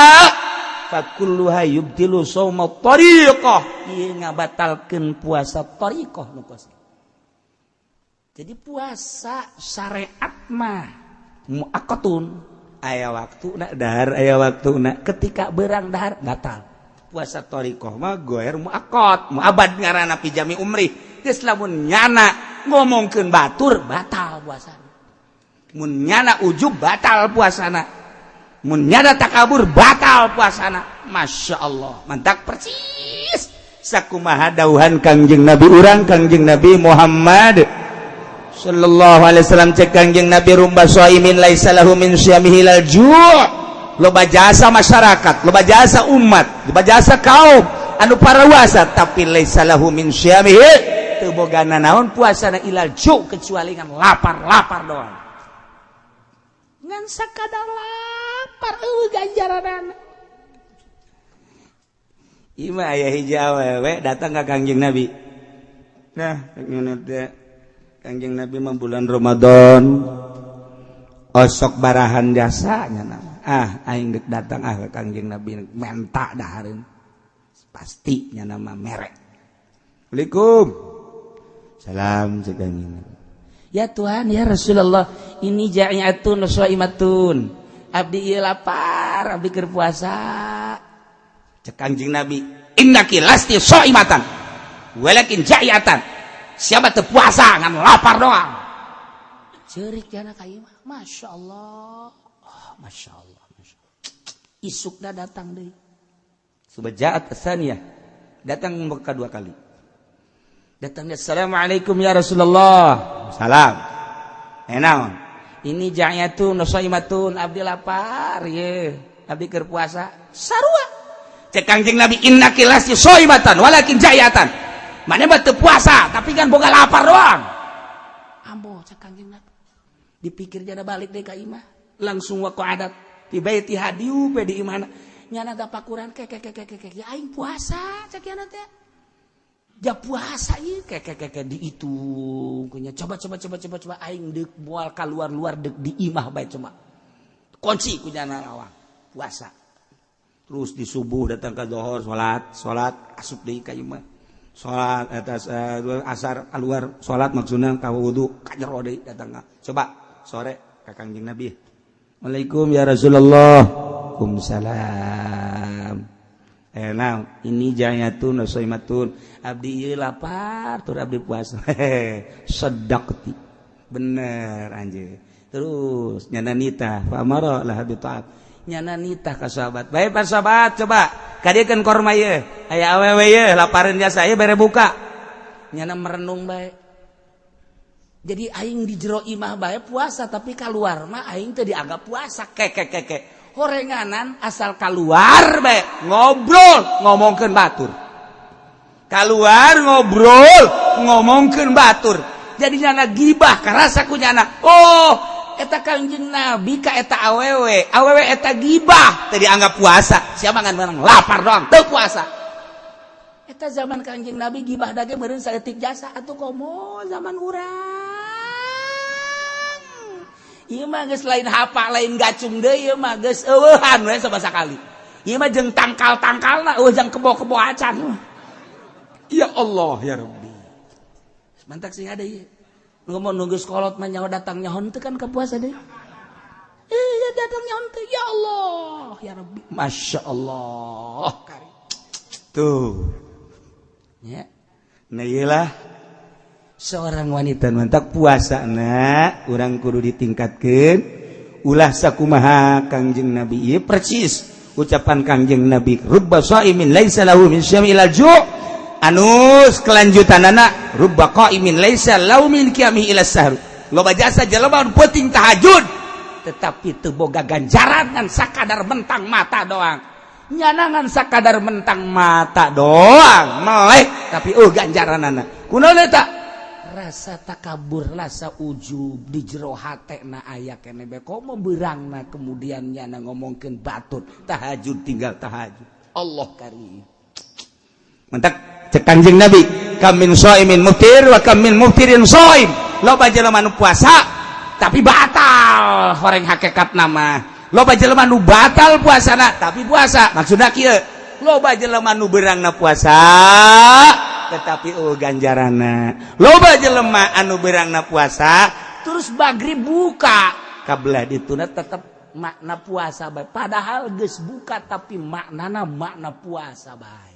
S1: fakullu hayyubtilu shauma thariqah ieu ngabatalkeun puasa thariqah nu kos jadi puasa syariat mah muaqqatun aya waktuna dahar aya waktuna ketika beurang dahar batal puasa thariqah mah goer muaqqat muabad ngaranna fi jami umri geus lamun nyana ngomongkeun batur batal puasana mun nyana ujub batal puasana mun nyada takabur batal puasana. Masya Allah, mantak persis sakumaha dauhan Kangjeng Nabi urang Kangjeng Nabi Muhammad sallallahu alaihi wasallam cek Kangjeng Nabi rumba shaimin laisa lahu min syamihi lal ju'. Loba jasa masyarakat, loba jasa umat, loba jasa kaum anu parawasa tapi laisa lahu min syamihi teu bogana naon puasana ilal ju' kecuali ngan lapar doang. Ngan sakadar lapar ganjaranana. Ima aya hiji awewe datang ka Kangjeng Nabi. Nah, Kangjeng Nabi mah bulan Ramadan osok barahan jasanya nama. Aing geuk datang ka Kangjeng Nabi menta dahareun. Pasti nya nama merek. Assalamualaikum. Salam cek Kangjeng Nabi. Ya Tuhan, ya Rasulullah, ini ja'iatun shaimatun. Abdi ieu lapar, abdi keur puasa. Cek Kangjeng Nabi, innaki lasti shaimatan walakin ja'iatan. Siapa teu puasa ngan lapar doang. Ceurik jana ka ieu mah. Masyaallah. Oh, masyaallah, masyaallah. Isukna datang deui. Subaja'at tsaniyah. Datang kedua kali. Datangnya assalamualaikum ya Rasulullah. Salam. Naon? Ini ja'iatun shaimatun abdi lapar ye. Abdi keur puasa. Sarua. Cek Kangjeng Nabi innaki lasti shaimatan walakin ja'iatan. Mane mah teu puasa tapi kan boga lapar doang. Ambo cek Kangjeng Nabi. Dipikir jana balik deui ka imah. Langsung wa qa'adat fi baiti hadiu pe di imana. Nyana tapakuran ke ya aing puasa cek yana teh. Ja puasa ieu ke di itu kunya coba aing deuk moal kaluar deuk di imah bae cuma. Kunci kunya lawang puasa. Terus di subuh datang ke zuhur salat asup deui ka imah. Salat atas asar keluar salat maksudna ka wudu ka jero deui datang. Coba sore ka Kangjeng Nabi. Waalaikum ya Rasulullah. Waalaikumsalam. Nah, ini ja'iatun shaimatun. Abdi ieu lapar tur abdi puasa. Sadaqti. Bener anjeun. Terus nyana nitah fa amara lah bi ta'at. Nyana nitah ka sahabat. Bae para sahabat coba kadiekeun korma ieu. Aya awewe ieu lapareun jasa ieu bare buka. Nyana merenung bae. Jadi aing di jero imah bae puasa tapi keluar mah aing teu dianggap puasa. Kek. Horenganan asal keluar bae ngobrol ngomongkeun batur. Keluar ngobrol ngomongkeun batur. Jadi nyana gibah karasa ku nyana. Oh, eta Kangjeng Nabi ka eta awewe eta gibah teu dianggap puasa. Siapa ngan menang lapar doang teu puasa. Eta zaman Kangjeng Nabi gibah dage meureun saeutik jasa atuh komo zaman urang. Ieu mah geus lain hapa lain gacung deui ieu mah geus eueuhan we sabasa kali. Ieu mah jeung tangkal-tangkalna eueuh jeung kebo-kebo acan. Ya Allah ya Rabbi. Mantak sing ada ieu. Ngomong nunggu sekolot mah nyaho datang nyahon teu kan ka puasa deui. Ya datang nyahon teu ya Allah ya Rabbi. Masya Allah. Tuh. Ya. Nah iyalah seorang wanita mantap puasa na urang kudu ditingkatkeun ulah sakumaha Kangjeng Nabi ieu percis ucapan Kangjeng Nabi rubba shaimin laisa lahu min syamil ju' anus kelanjutanana rubba qaimin laisa lahu min qiyami ila sahr loba jasa jelema penting tahajud tetapi teu boga ganjaran ngan sakadar mentang mata doang nyanangan sakadar mentang mata doang melek tapi ganjaranana kunaon eta rasa takabur, rasa ujub di jero hatena aya keneh bae komo beurangna kemudian nyana ngomongkeun batur tahajud tinggal tahajud. Allah karim. Mantap cek Kangjeng Nabi, kam min shaimin muftir wa kam min muftirin shaim. Loba jelema nu puasa tapi batal horeng hakikat nama. Loba jelema nu batal puasana tapi puasa. Maksudna kieu, loba jelema nu beurangna puasa tetapi ganjarana loba jelema anu beurangna puasa terus maghrib buka kabelah dituna tetep makna puasa bae padahal geus buka tapi maknana makna puasa bae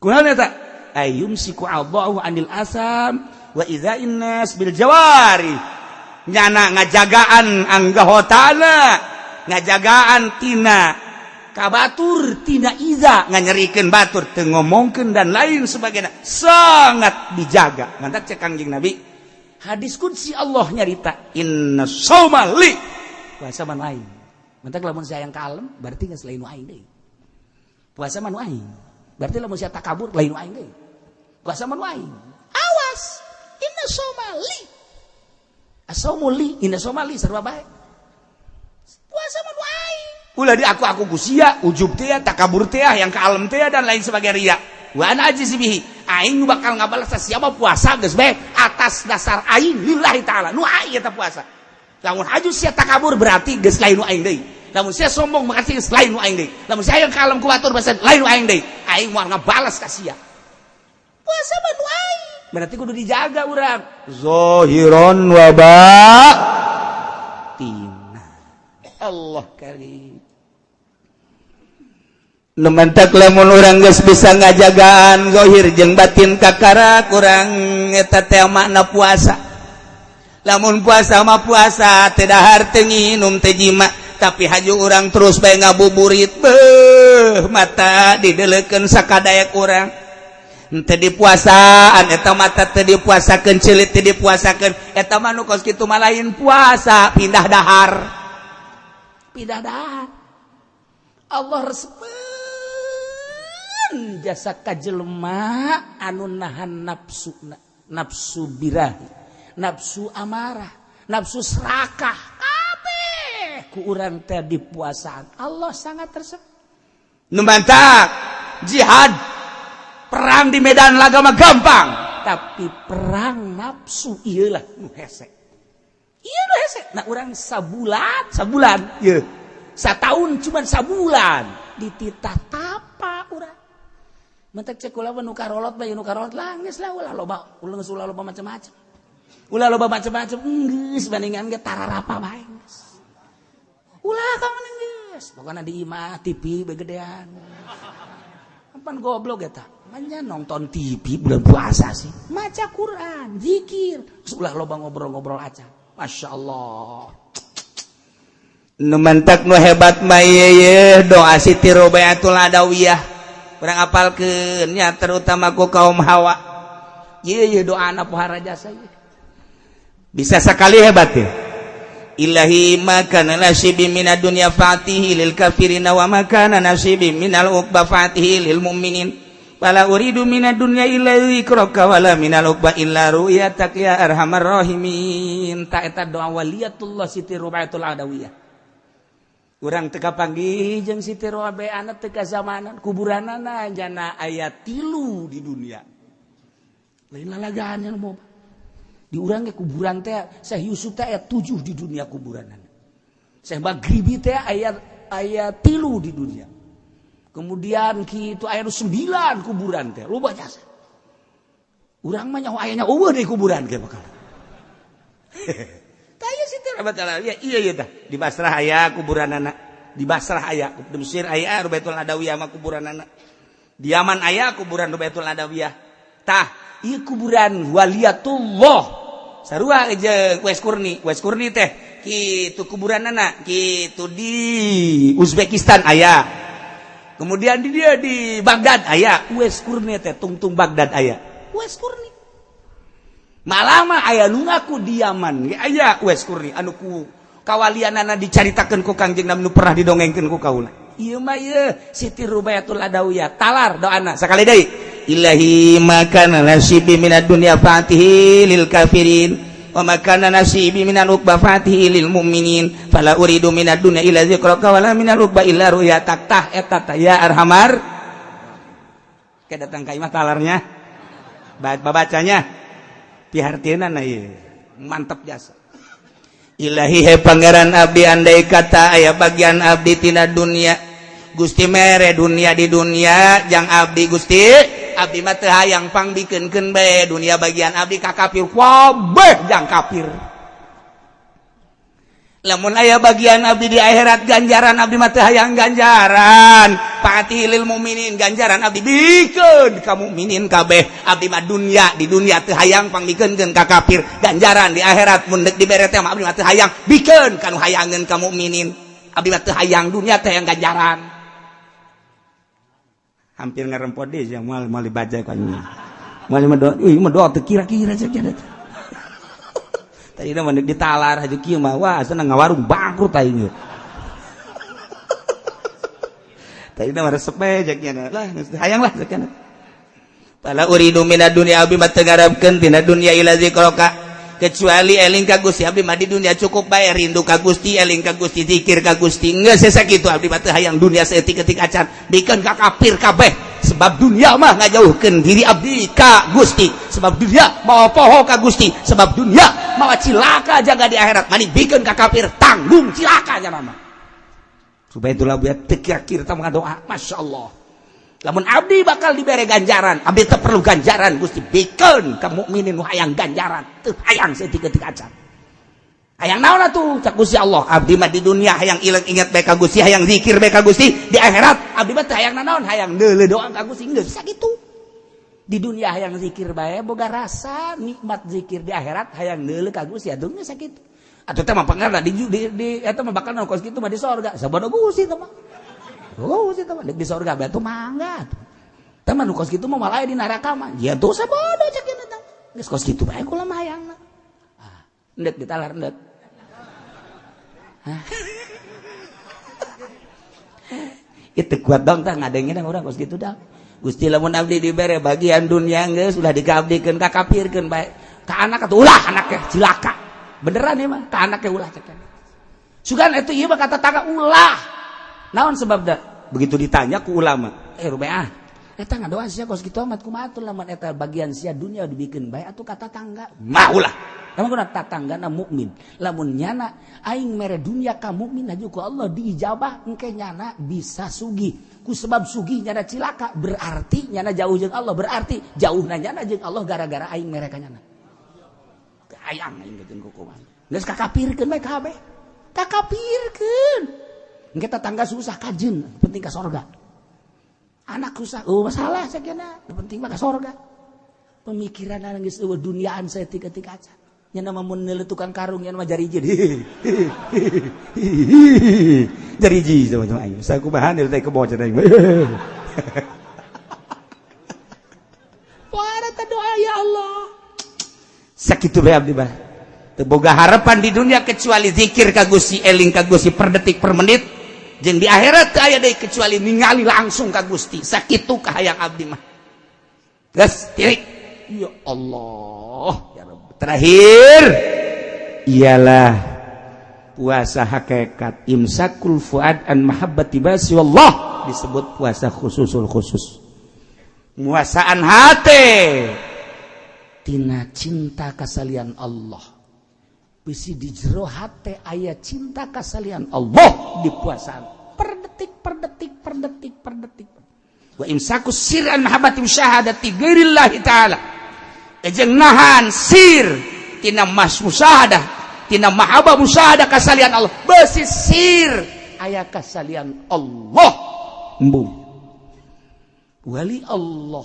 S1: kunaon eta ayyumsiku Allahu anil asam wa idza'in nas bil jawari nyana ngajagaan anggahotana ngajagaan tina kabatur tina iza nganyerikeun batur teu ngomongkeun dan lain sebagainya sangat dijaga. Ngantak cek Kangjeng Nabi hadis qudsi Allah nyarita inna shauma li puasa manu aing. Ngantak lamun saya yang kalem berarti geus lain nu aing deui. Puasa manu aing berarti lamun saya takabur lain nu aing deui. Puasa manu aing. Awas inna shauma li. Asaumu li inna shauma li sarua bae. Puasa manu aing. Ulah di aku gusia, ujub teh, takabur teh, yang kalem teh dan lain sebagainya ria. Wa ana ajzibihi. Aing nu bakal ngabalas siapa puasa geus bae atas dasar aing lillahi taala. Nu aing eta puasa. Lamun haju sia takabur berarti geus lain nu aing deui. Lamun sia sombong berarti geus lain nu aing deui. Lamun sia yang kalem ku batur berarti lain nu aing deui. Aing moal ngabalas ka sia. Puasa mah nu aing. Berarti kudu dijaga urang. Zahiron wa batin. Allah karim. Numantak lamun urang geus bisa ngajagaan zahir jeung batin kakara kurang eta teh makna puasa. Lamun puasa mah puasa teu dahar teu nginum teu jima tapi haju urang terus bae ngabuburit beuh mata dideleukeun sakadayak urang. Teu dipuasaan eta mata teu dipuasakeun ceulit teu dipuasakeun eta mah nu kos kitu mah lain puasa pindah dahar. Pindah dahar. Allah resepkeun jasa ka jelema anu nahan nafsu birahi, nafsu amarah, nafsu serakah kabeh ku urang teh dipuasaan. Allah sangat resep. Nu mantak jihad perang di medan laga mah gampang, tapi perang nafsu ieu lah nu hese. Iya nu hese. Nah urang sabulan ieu. Satahun cuman sabulan dititah tapa urang. Mentek cek ulah nu karolot bae nu karolot lah geus lah ulah loba macam-macam. Ulah loba macam-macam geus bandingan ge tararapa bae geus. Ulah ka mana geus. Pokona di imah TV begedean. Apaan goblok eta? Manya nonton TV bulan puasa sih. Maca Quran, zikir. Ulah loba ngobrol-ngobrol aja. Masya Allah. Nu mantak nu hebat mah ieu doa Siti Robaiatul Adawiyah. Urang apalkeun nya terutama ku kaum Hawa. Ieu doana pohara jasa ieu. Bisa sekali hebat ya. Ilahi makana nasibi minad dunya fatihi lil kafirina wa makana nasibi minal uqba fatihi lil mu'minin. Wala uridu minad dunya illa dzikraka wala minal uqba illa ru'yatak ya arhamar rahimin. Ta eta doa waliyatullah Siti Robaiatul Adawiyah. Urang teu kapanggih jeung Siti Robaiana teu ka zamanan kuburanana jana aya 3 di dunia. Lain lalagaan yang mau. Di urang ge kuburan teh Syekh Yusuf teh aya 7 di dunia kuburanana. Syekh Maghribi teh aya 3 di dunia. Kemudian kitu aya 9 kuburan teh loba jasa. Urang mah nyaho aya eueuh di kuburan ge bakal. Taya Siti Robaiatul Adawiyah iya tah di Basrah aya kuburanana, di Basrah aya, di Mesir aya Robaiatul Adawiyah mah kuburanana. Di Yaman aya kuburan Robaiatul Adawiyah. Tah ieu kuburan waliyatullah sarua jeung Wes Kurni teh kitu kuburanana kitu di Uzbekistan aya. Kemudian di dia di Baghdad aya Wes Kurni teh tungtung Baghdad aya. Wes Kurni malama aya nu ngaku di Yaman ge aya Wes Kurni anu ku kawalianana dicaritakeun ku Kangjeng Nabi nu pernah didongengkeun ku kaula. Ieu mah ieu Siti Robaiatul Adawiyah talar doana sakali deui. Ilahi makana nasibi minad dunya fatihi lil kafirin wa makana nasibi minal uqba fatihi lil mu'minin fala uridu minad dunya illa dzikraka wala minal uqba illa ru'yatak tah eta ya arhamar. Kedatang ka imah talarnya. Babacanya pihartieuna na ieu mantap jasa. Ilahi he pangeran abdi andai kata aya bagian abdi tina dunia Gusti mere dunia di dunia jang abdi Gusti abdi mah teu hayang pangbikeunkeun bae dunia bagian abdi ka kafir kabeh jang kafir. Lamun aya bagian abdi di akhirat ganjaran abdi mah teu hayang ganjaran fatihi lil mu'minin ganjaran abdi bikeun ka mukminin kabeh abdi mah dunia di dunia teu hayang pangbikeunkeun ka kafir ganjaran di akhirat mun deuk dibere teh abdi mah teu hayang bikeun kanu hayangeun ka mukminin. abdi mah teu hayang dunia teh hayang ganjaran. Hampir ngarempot deui sia moal dibaca kan. Moal mah doa teu kira-kira cek nya. Tadi mah ditalar haja kieu mah wah cenah ngawarung bangkrut aing. Tadi mah resep we cek nya lah hayang lah cek nya. Pala uridu minad dunya abdi mah teu ngarepkeun tina dunya ila zikraka kecuali eling ka Gusti abdi mah di dunia cukup bae rindu ka Gusti eling ka Gusti zikir ka Gusti geus sakitu abdi mah teu hayang dunia saeutik-eutik acan dikeun ka kafir kabeh sebab dunia mah ngajauhkeun diri abdi ka Gusti sebab dunia mawa poho ka Gusti sebab dunia mawa cilaka jaga di akhirat mani bikeun ka kafir tanggung cilaka nya mah supaya itulah biar teu kira-kira tah ngadoa masyaallah. Lamun abdi bakal dibere ganjaran, abdi teu perlu ganjaran Gusti bikeun ka mukminin nu hayang ganjaran, teu hayang saeutik-eutik acan. Hayang naon atuh cak Gusti Allah, abdi mah di dunia hayang ilang ingat bae ka Gusti, hayang zikir bae ka Gusti, di akhirat abdi mah teu hayang naon, hayang deuleu doa ka Gusti geus sakitu. Di dunia hayang zikir bae boga rasa nikmat zikir, di akhirat hayang deuleu ka Gusti atuh geus sakitu. Atuh teh mah pangarna di eta mah bakal naon kos kitu mah di sorga, sabada Gusti teh mah. Oh, sih teman di surga batu mangga. Teman nu kos kitu mah malah di neraka mah. Ya tuh sabodo cek ieu teh. Geus kos kitu bae kula mah hayangna. Ah, endek ditalar endek. Itu kuat dong tah ngadengin urang kos kitu dah. Gusti lamun abdi dibere bagian dunia geus ulah dikabdikeun ka kafirkeun bae. Ka anak atuh ulah anake cilaka. Beneran ieu mah ka anake ulah cek. Sugan eta ieu mah kata tangga ulah. Naon sebab dah begitu ditanya ku ulama Rubeah eta ngadoa sia kos kitu amat kumaha atuh lamun eta bagian sia dunia dibikeun bae atuh kata tangga maulah lamun kuna tatanggana mukmin lamun nyana aing mere dunia ka mukmin haju ku Allah diijabah engke nyana bisa sugih ku sebab sugih nyana cilaka berarti nyana jauh jeung Allah berarti jauhna nyana jeung Allah gara-gara aing mere ka nyana hayang aing geukeun kukuman geus kakapirkeun bae kabeh kakapirkeun. Kita tangga susah kajen, penting ke sorga. Anak susah, masalah sakena, penting mah ke sorga. Pemikiran nangis duniaan saeutik-eutik aja. Nya nama mun neuleuh tukang karung nya mah jariji. Jariji sama aing. Sakumaha neuleuh teh kebocor aing. Para doa ya Allah. Sakitu bae abdi bah. Teu boga harapan di dunia kecuali zikir ka Gusti, eling ka Gusti per detik per menit. Jeung di akhirat aya deui kecuali ningali langsung ka Gusti sakitu kahayang abdi mah geus tirik ya Allah ya Rabb. Terakhir ialah puasa hakikat imsakul fuad an mahabbati basi wallah disebut puasa khususul khusus muasaan hate tina cinta kasalian Allah bisi di jero hate aya cinta kasalian Allah di puasaan per detik wa imsaku sirran mahabbati syahadati ghairillahi taala jeung nahan sir tina musyahadah tina mahabbah musyahadah kasalian Allah bisi sir aya kasalian Allah embung wali Allah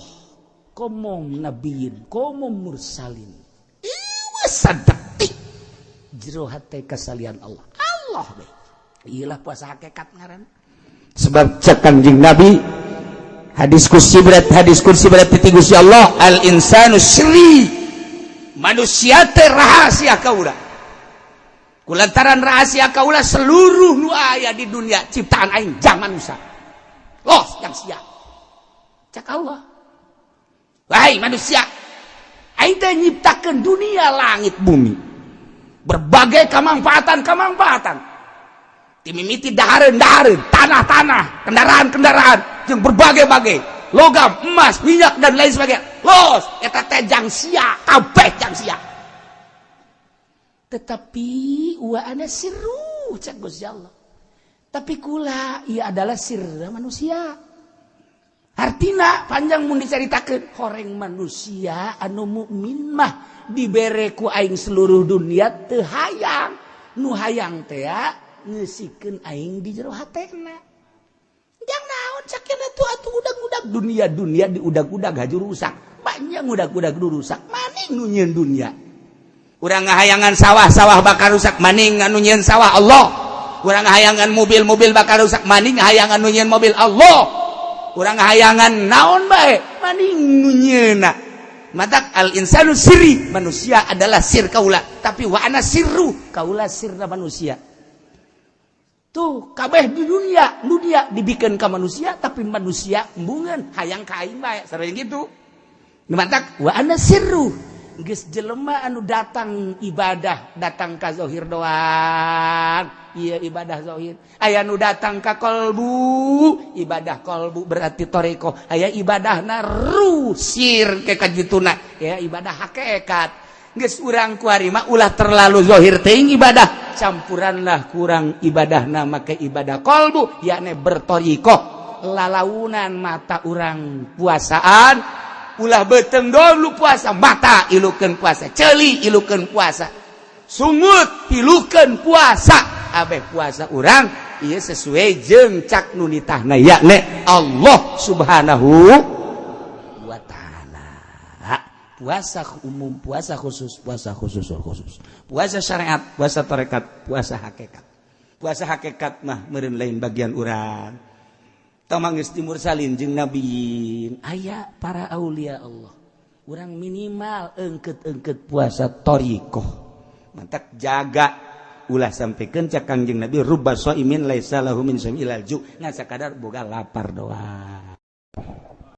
S1: komom nabiyin komom mursalin ieu sadetik jero hate kasalian Allah be iyalah puasa hakikat ngaran sebab cek Kanjeng Nabi hadis kursi berat piti Gusti Allah al insanu sirri manusia teh rahasia kaula kulantaran rahasia kaula seluruh nu aya di dunia ciptaan aing jang manusia los yang sia cek Allah wahai manusia aing teh nyiptakeun dunia langit bumi berbagai kemanfaatan timimiti dahareun tanah kendaraan jeung berbagai-bagai logam emas minyak dan lain sebagainya los eta teh jang sia kabeh jang sia tetapi wa ana sirru cak Gusti Allah tapi kula ia adalah sir manusia artina panjang mun dicaritakeun horeng manusia anu mukmin mah dibere ku aing seluruh dunia teu hayang nu hayang teh ngeusikeun aing di jero hatena jang naon sakena tuh atuh udag-udag dunia di udag-udag haju rusak banyak udag-udag rusak maning nu nyieun dunia urang ngahayangan sawah bakal rusak maning anu nyieun sawah Allah urang hayangan mobil-mobil bakal rusak maning hayangan nunyeun mobil Allah urang hayangan naon bae maning nunyeuna matak al insanu sirri manusia adalah sir kaula tapi wa ana sirru kaula sirna manusia tuh kabeh di dunia dibikin ka manusia tapi manusia embungan hayang ka aing bae sareng gitu matak wa ana sirru geus jelema anu datang ibadah datang ka zahir doang iya ibadah zahir aya nu datang ka qalbu ibadah qalbu berarti toreko aya ibadahna rusir ke kajituna ya ibadah hakikat geus urang kuari mah ulah terlalu zahir teuing ibadah campuranlah kurang ibadahna make ibadah qalbu yakni bertoriko lalaunan mata urang puasaan ulah beteng dulu puasa mata ilukeun puasa ceuli ilukeun puasa sungut ilukeun puasa abeh puasa urang ieu sesuai jeung cak nu nitahna yakni Allah Subhanahu wa taala puasa umum puasa khusus puasa syariat puasa tarekat puasa hakikat mah meureun lain bagian urang tamangis timur salin jeung nabiin aya para aulia Allah urang minimal engkeut puasa torikoh mantak jaga ulah sampikeun ca Kangjeng Nabi rubba shaimin laisa lahu min syamil alju ngan sakadar boga lapar doang